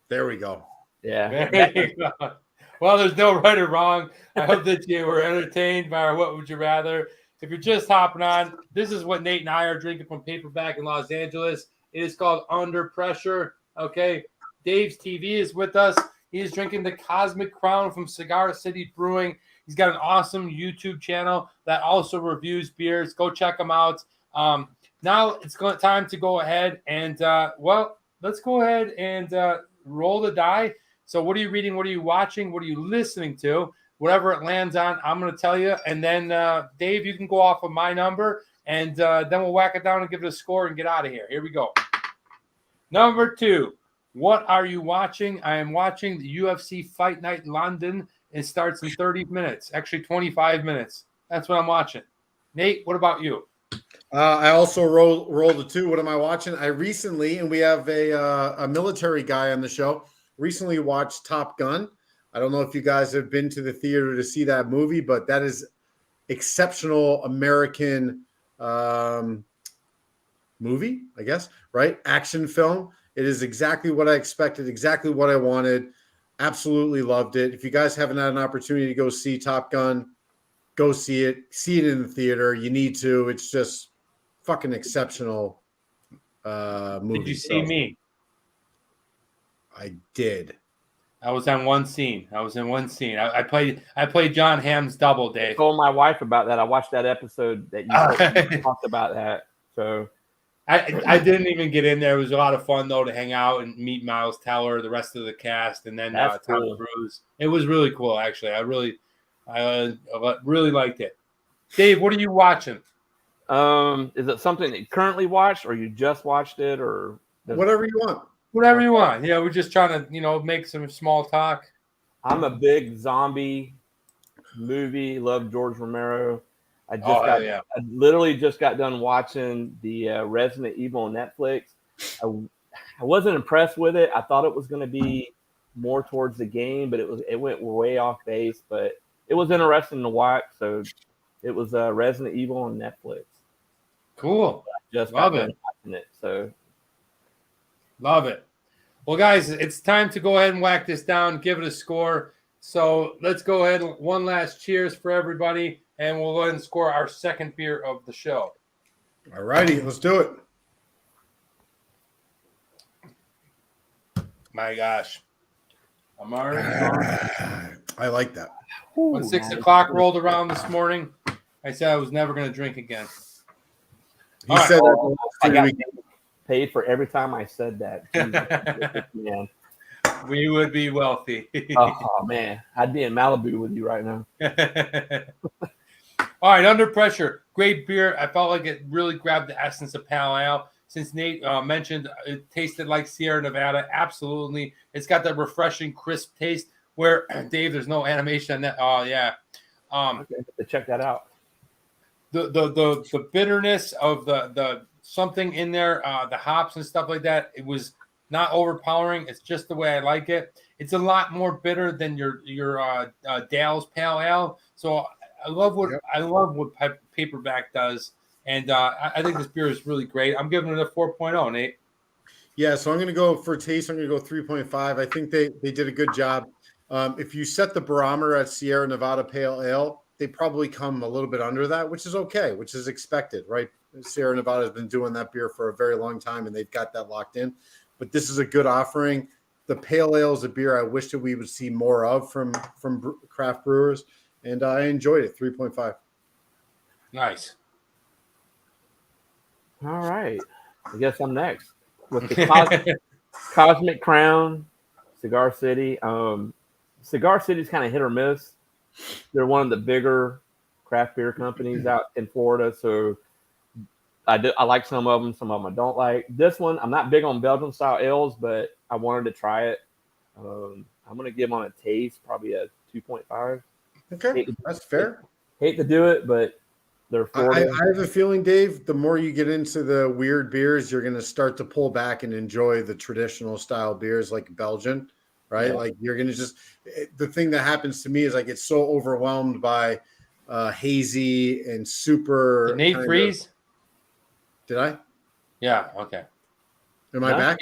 There we go. Yeah. Well, there's no right or wrong. I hope that you were entertained by our What Would You Rather. If you're just hopping on, this is what Nate and I are drinking from Paperback in Los Angeles. It is called Under Pressure. Okay. Dave's TV is with us. He is drinking the Cosmic Crown from Cigar City Brewing. He's got an awesome YouTube channel that also reviews beers. Go check him out. Now it's time to go ahead and, let's go ahead and roll the die. So what are you reading? What are you watching? What are you listening to? Whatever it lands on, I'm going to tell you. And then, Dave, you can go off of my number, and then we'll whack it down and give it a score and get out of here. Here we go. Number 2. What are you watching? I am watching the UFC Fight Night London. It starts in 30 minutes, actually 25 minutes. That's what I'm watching. Nate, what about you? I also rolled a 2. What am I watching? I recently, and we have a military guy on the show, recently watched Top Gun. I don't know if you guys have been to the theater to see that movie, but that is exceptional American movie, I guess, right? Action film. It is exactly what I expected, exactly what I wanted. Absolutely loved it. If you guys haven't had an opportunity to go see Top Gun, go see it. See it in the theater. You need to. It's just fucking exceptional movie. Did you see me? I did. I was on one scene. I played John Hamm's double, Dave. I told my wife about that. I watched that episode that you talked about that. So I didn't even get in there. It was a lot of fun though to hang out and meet Miles Teller, the rest of the cast, and then Tom Cruise. It was really cool, actually. I really liked it. Dave, what are you watching? Is it something that you currently watched, or you just watched it, or whatever you want? Whatever you want. Yeah, we're just trying to make some small talk. I'm a big zombie movie. Love George Romero. I literally just got done watching the Resident Evil on Netflix. I wasn't impressed with it. I thought it was going to be more towards the game, but it went way off base. But it was interesting to watch. So it was Resident Evil on Netflix. Cool. Just love it. Watching it. So love it. Well, guys, it's time to go ahead and whack this down. Give it a score. So let's go ahead. One last cheers for everybody. And we'll go ahead and score our second beer of the show. All righty, let's do it. My gosh. I'm already I like that. When 6 o'clock rolled around this morning, I said I was never going to drink again. He said that I got paid for every time I said that. Jesus, man. We would be wealthy. Oh, man. I'd be in Malibu with you right now. All right, Under Pressure. Great beer. I felt like it really grabbed the essence of Pale Ale. Since Nate mentioned it tasted like Sierra Nevada, absolutely. It's got that refreshing, crisp taste where, Dave, there's no animation on that. Oh, yeah. Okay, check that out. The bitterness of the something in there, the hops and stuff like that, it was not overpowering. It's just the way I like it. It's a lot more bitter than your Dale's Pale Ale. So I love what Paperback does, and I think this beer is really great. I'm giving it a 4.0, Nate. Yeah, so I'm going to go for taste. I'm going to go 3.5. I think they did a good job. If you set the barometer at Sierra Nevada Pale Ale, they probably come a little bit under that, which is okay, which is expected, right? Sierra Nevada has been doing that beer for a very long time, and they've got that locked in. But this is a good offering. The Pale Ale is a beer I wish that we would see more of from craft brewers, and I enjoyed it. 3.5. Nice. All right. I guess I'm next with the Cosmic Crown, Cigar City. Cigar City's kind of hit or miss. They're one of the bigger craft beer companies out in Florida, so I like some of them I don't like. This one, I'm not big on Belgian style ales, but I wanted to try it. I'm going to give on a taste probably a 2.5. Okay, that's fair. Hate to do it, but they're Florida. I have a feeling, Dave, the more you get into the weird beers, you're going to start to pull back and enjoy the traditional style beers like Belgian, right? Yeah. Like you're going to just – the thing that happens to me is I get so overwhelmed by hazy and super – Did Nate freeze? Did I? Yeah, okay. Am I back?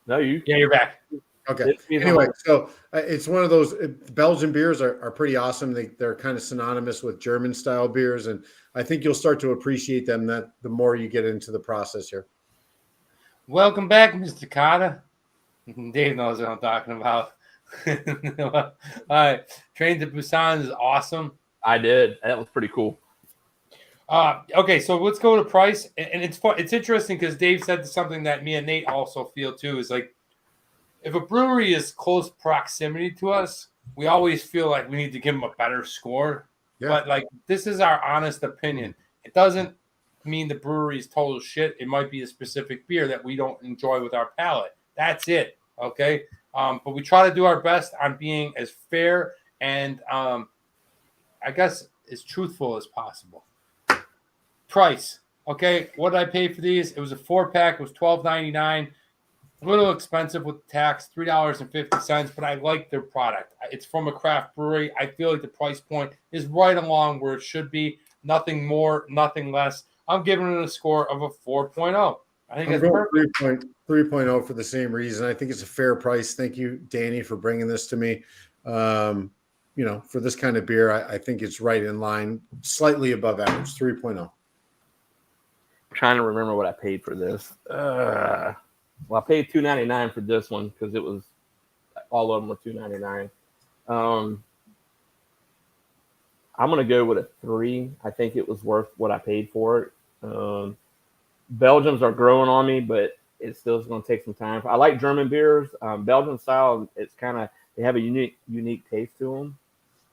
No, you. Yeah, you're back. Okay. Anyway, so it's one of those Belgian beers are pretty awesome. They're kind of synonymous with German style beers, and I think you'll start to appreciate them the more you get into the process here. Welcome back, Mr. Carter. Dave knows what I'm talking about. All right, Train to Busan is awesome. I did. That was pretty cool. Okay, so let's go to price, and it's fun. It's interesting because Dave said something that me and Nate also feel too. Is like if a brewery is close proximity to us, we always feel like we need to give them a better score. Yeah. But like this is our honest opinion. It doesn't mean the brewery is total shit. It might be a specific beer that we don't enjoy with our palate. That's it. Okay. But we try to do our best on being as fair and I guess as truthful as possible. Price. Okay. What did I pay for these? It was a 4-pack. It was $12.99. A little expensive with tax, $3.50, but I like their product. It's from a craft brewery. I feel like the price point is right along where it should be. Nothing more, nothing less. I'm giving it a score of a 4.0. I think it's perfect. 3.0 for the same reason. I think it's a fair price. Thank you, Danny, for bringing this to me. For this kind of beer, I think it's right in line, slightly above average, 3.0. I'm trying to remember what I paid for this. Well, I paid $2.99 for this one because it was all of them were $2.99. I'm gonna go with a 3. I think it was worth what I paid for it. Belgians are growing on me, but it's still going to take some time. I like German beers. Belgian style, it's kind of they have a unique taste to them.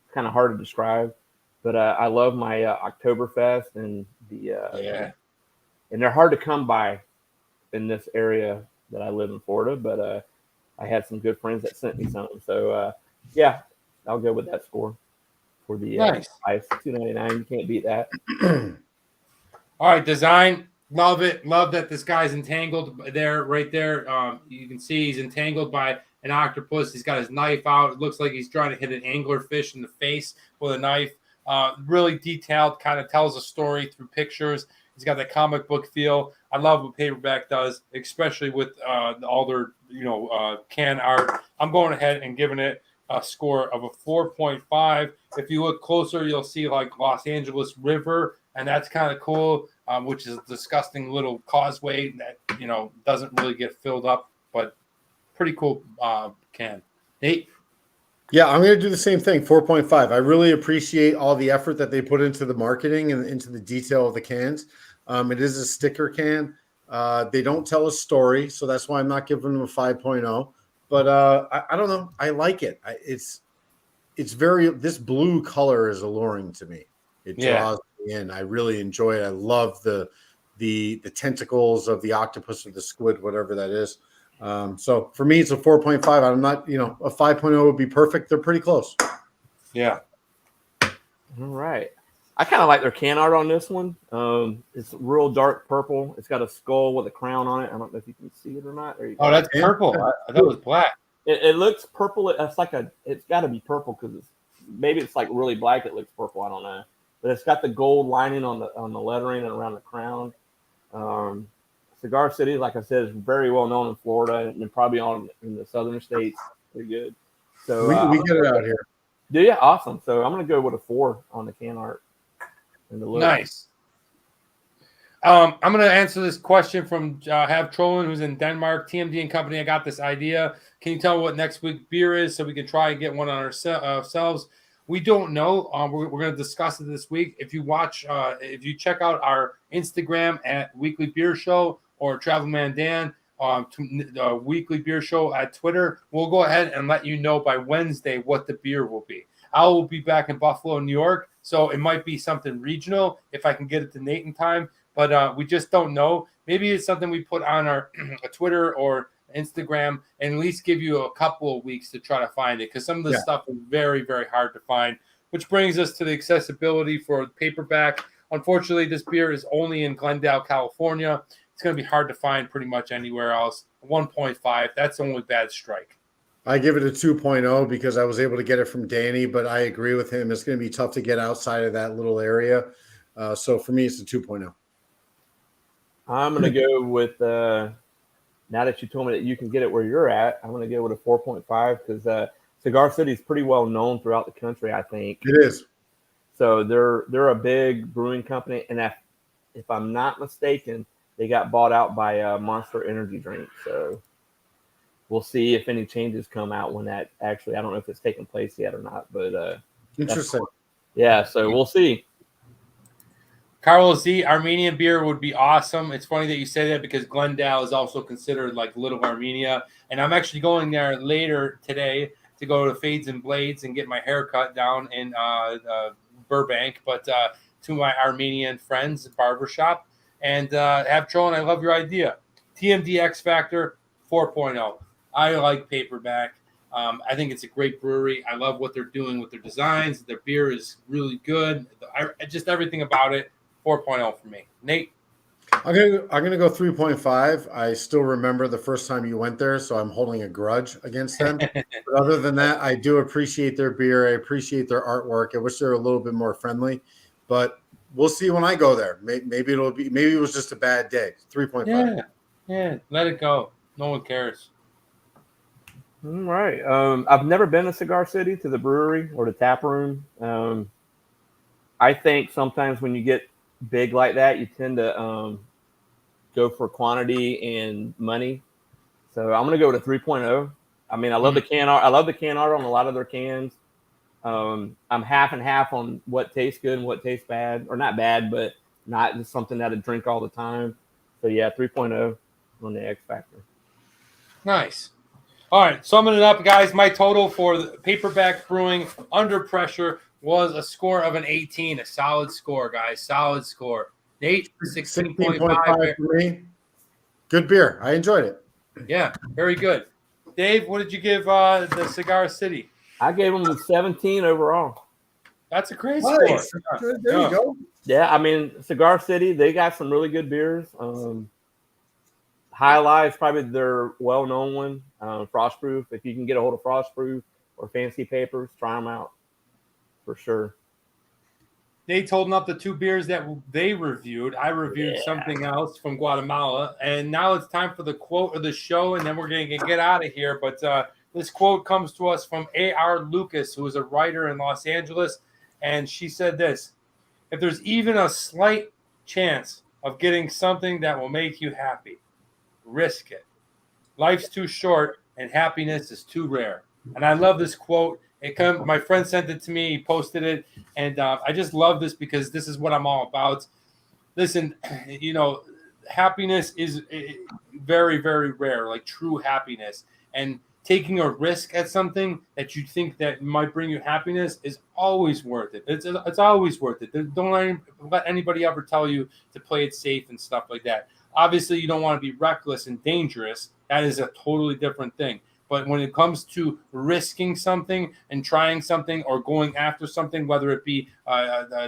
It's kind of hard to describe, but I love my Oktoberfest and and they're hard to come by in this area that I live in Florida, but I had some good friends that sent me some. So I'll go with that score for the nice. Price. $2.99. You can't beat that. All right, design. Love it. Love that this guy's entangled right there. You can see he's entangled by an octopus. He's got his knife out. It looks like he's trying to hit an anglerfish in the face with a knife. Really detailed, kind of tells a story through pictures. He's got that comic book feel. I love what Paperback does, especially with all their can art. I'm going ahead and giving it a score of a 4.5. If you look closer, you'll see like Los Angeles River, and that's kind of cool, which is a disgusting little causeway that doesn't really get filled up, but pretty cool can. Nate? Yeah, I'm going to do the same thing, 4.5. I really appreciate all the effort that they put into the marketing and into the detail of the cans. It is a sticker can. They don't tell a story, so that's why I'm not giving them a 5.0. But I don't know. I like it. It's this blue color is alluring to me. It draws me in. I really enjoy it. I love the tentacles of the octopus or the squid, whatever that is. So for me, it's a 4.5. I'm not, a 5.0 would be perfect. They're pretty close. Yeah. All right. I kind of like their can art on this one. It's real dark purple. It's got a skull with a crown on it. I don't know if you can see it or not. There you go. Oh, that's purple. I thought it was black. It looks purple. It's got to be purple because maybe it's like really black. It looks purple. I don't know. But it's got the gold lining on the lettering and around the crown. Cigar City, like I said, is very well known in Florida and probably in the southern states. Pretty good. So we get it out here. Do you? Awesome. So I'm going to go with a 4 on the can art. And the look. Nice. I'm going to answer this question from Have Trollen, who's in Denmark. TMD and Company, I got this idea. Can you tell me what next week beer is so we can try and get one on ourselves? We don't know. We're going to discuss it this week. If you check out our Instagram at Weekly Beer Show or Travelman Dan, Weekly Beer Show at Twitter, we'll go ahead and let you know by Wednesday what the beer will be. I will be back in Buffalo, New York, so it might be something regional if I can get it to Nate in time, but we just don't know. Maybe it's something we put on our Twitter or Instagram and at least give you a couple of weeks to try to find it because some of this stuff is very, very hard to find, which brings us to the accessibility for Paperback. Unfortunately, this beer is only in Glendale, California. It's going to be hard to find pretty much anywhere else. 1.5, that's the only bad strike. I give it a 2.0 because I was able to get it from Danny, but I agree with him. It's going to be tough to get outside of that little area. So for me, it's a 2.0. I'm going to go with now that you told me that you can get it where you're at, I'm going to go with a 4.5 because Cigar City is pretty well known throughout the country, I think. It is. So they're a big brewing company, and if I'm not mistaken, they got bought out by Monster Energy Drink. So we'll see if any changes come out when that actually. I don't know if it's taken place yet or not, but Interesting. yeah. So we'll see. Carlos Z, Armenian beer would be awesome. It's funny that you say that because Glendale is also considered like Little Armenia, and I'm actually going there later today to go to Fades and Blades and get my hair cut down in Burbank, but to my Armenian friends barbershop and have Troll, I love your idea. TMD X Factor 4.0. I like Paperback. I think it's a great brewery. I love what they're doing with their designs. Their beer is really good. Just everything about it. 4.0 for me. Nate? I'm gonna go 3.5. I still remember the first time you went there, so I'm holding a grudge against them. But other than that, I do appreciate their beer. I appreciate their artwork. I wish they were a little bit more friendly, but we'll see when I go there. Maybe it was just a bad day. 3.5. Yeah, let it go. No one cares. All right. I've never been to Cigar City, to the brewery or the tap room. I think sometimes when you get big like that, you tend to go for quantity and money. So I'm going to go with a 3.0. I mean, I love the can art. I love the can art on a lot of their cans. I'm half and half on what tastes good and what tastes bad, or not bad, but not just something that I drink all the time. So yeah, 3.0 on the X Factor. Nice. All right, summing it up, guys, my total for the Paperback Brewing Under Pressure was a score of an 18, a solid score, guys, solid score. Nate, 16.5 for me. Good beer. I enjoyed it. Yeah, very good. Dave, what did you give the Cigar City? I gave them a 17 overall. That's a great Nice. score. There you go. Yeah, I mean, Cigar City, they got some really good beers. High Life is probably their well-known one. Frostproof. If you can get a hold of Frostproof or Fancy Papers, try them out for sure. Nate holding up the two beers that they reviewed. I reviewed something else from Guatemala, and now it's time for the quote of the show, and then we're going to get out of here. But this quote comes to us from A.R. Lucas, who is a writer in Los Angeles, and she said this: "If there's even a slight chance of getting something that will make you happy, risk it. Life's too short and happiness is too rare." And I love this quote. My friend sent it to me. He posted it. And I just love this because this is what I'm all about. Listen, happiness is very, very rare, like true happiness. And taking a risk at something that you think that might bring you happiness is always worth it. It's always worth it. Don't let anybody ever tell you to play it safe and stuff like that. Obviously, you don't want to be reckless and dangerous. That is a totally different thing. But when it comes to risking something and trying something or going after something, whether it be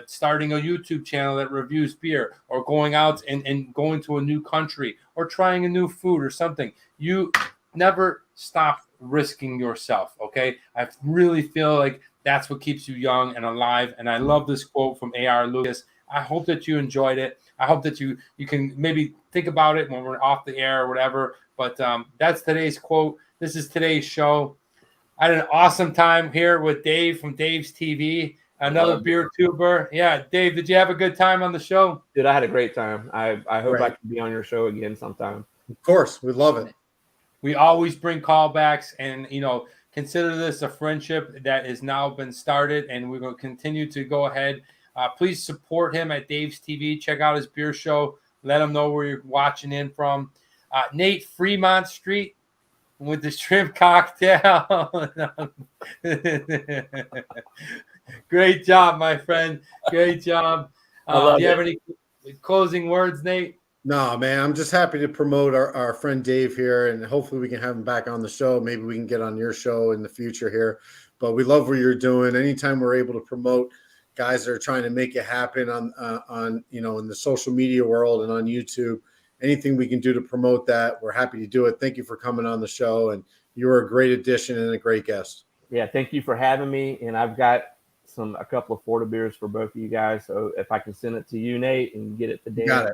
starting a YouTube channel that reviews beer or going out and going to a new country or trying a new food or something, you never stop risking yourself, okay? I really feel like that's what keeps you young and alive. And I love this quote from A.R. Lucas. I hope that you enjoyed it. I hope that you can maybe think about it when we're off the air or whatever. But that's today's quote. This is today's show. I had an awesome time here with Dave from Dave's TV, another beer tuber. Yeah, Dave, did you have a good time on the show? Dude, I had a great time. I hope I can be on your show again sometime. Of course, we love it. We always bring callbacks, and consider this a friendship that has now been started, and we're going to continue to go ahead. Please support him at Dave's TV. Check out his beer show. Let him know where you're watching in from. Nate, Fremont Street with the shrimp cocktail. Great job, my friend. Great job. Do you have any closing words, Nate? No, man, I'm just happy to promote our friend Dave here, and hopefully we can have him back on the show. Maybe we can get on your show in the future here. But we love what you're doing. Anytime we're able to promote guys that are trying to make it happen on in the social media world and on YouTube, anything we can do to promote that, we're happy to do it. Thank you for coming on the show, and you're a great addition and a great guest. Yeah, thank you for having me. And I've got a couple of Florida beers for both of you guys. So if I can send it to you, Nate, and get it to Dan,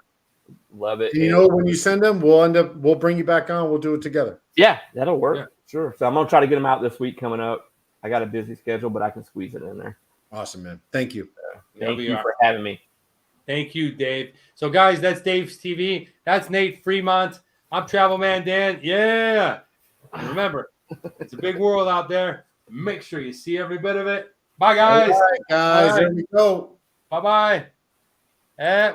love it. You know, when you send them, we'll bring you back on. We'll do it together. Yeah, that'll work. Yeah. Sure. So I'm gonna try to get them out this week coming up. I got a busy schedule, but I can squeeze it in there. Awesome, man. Thank you. Thank you for having me. Thank you, Dave. So, guys, that's Dave's TV. That's Nate Fremont. I'm Travel Man Dan. Yeah. And remember, it's a big world out there. Make sure you see every bit of it. Bye, guys. All right, guys. All right. There we go. Bye-bye.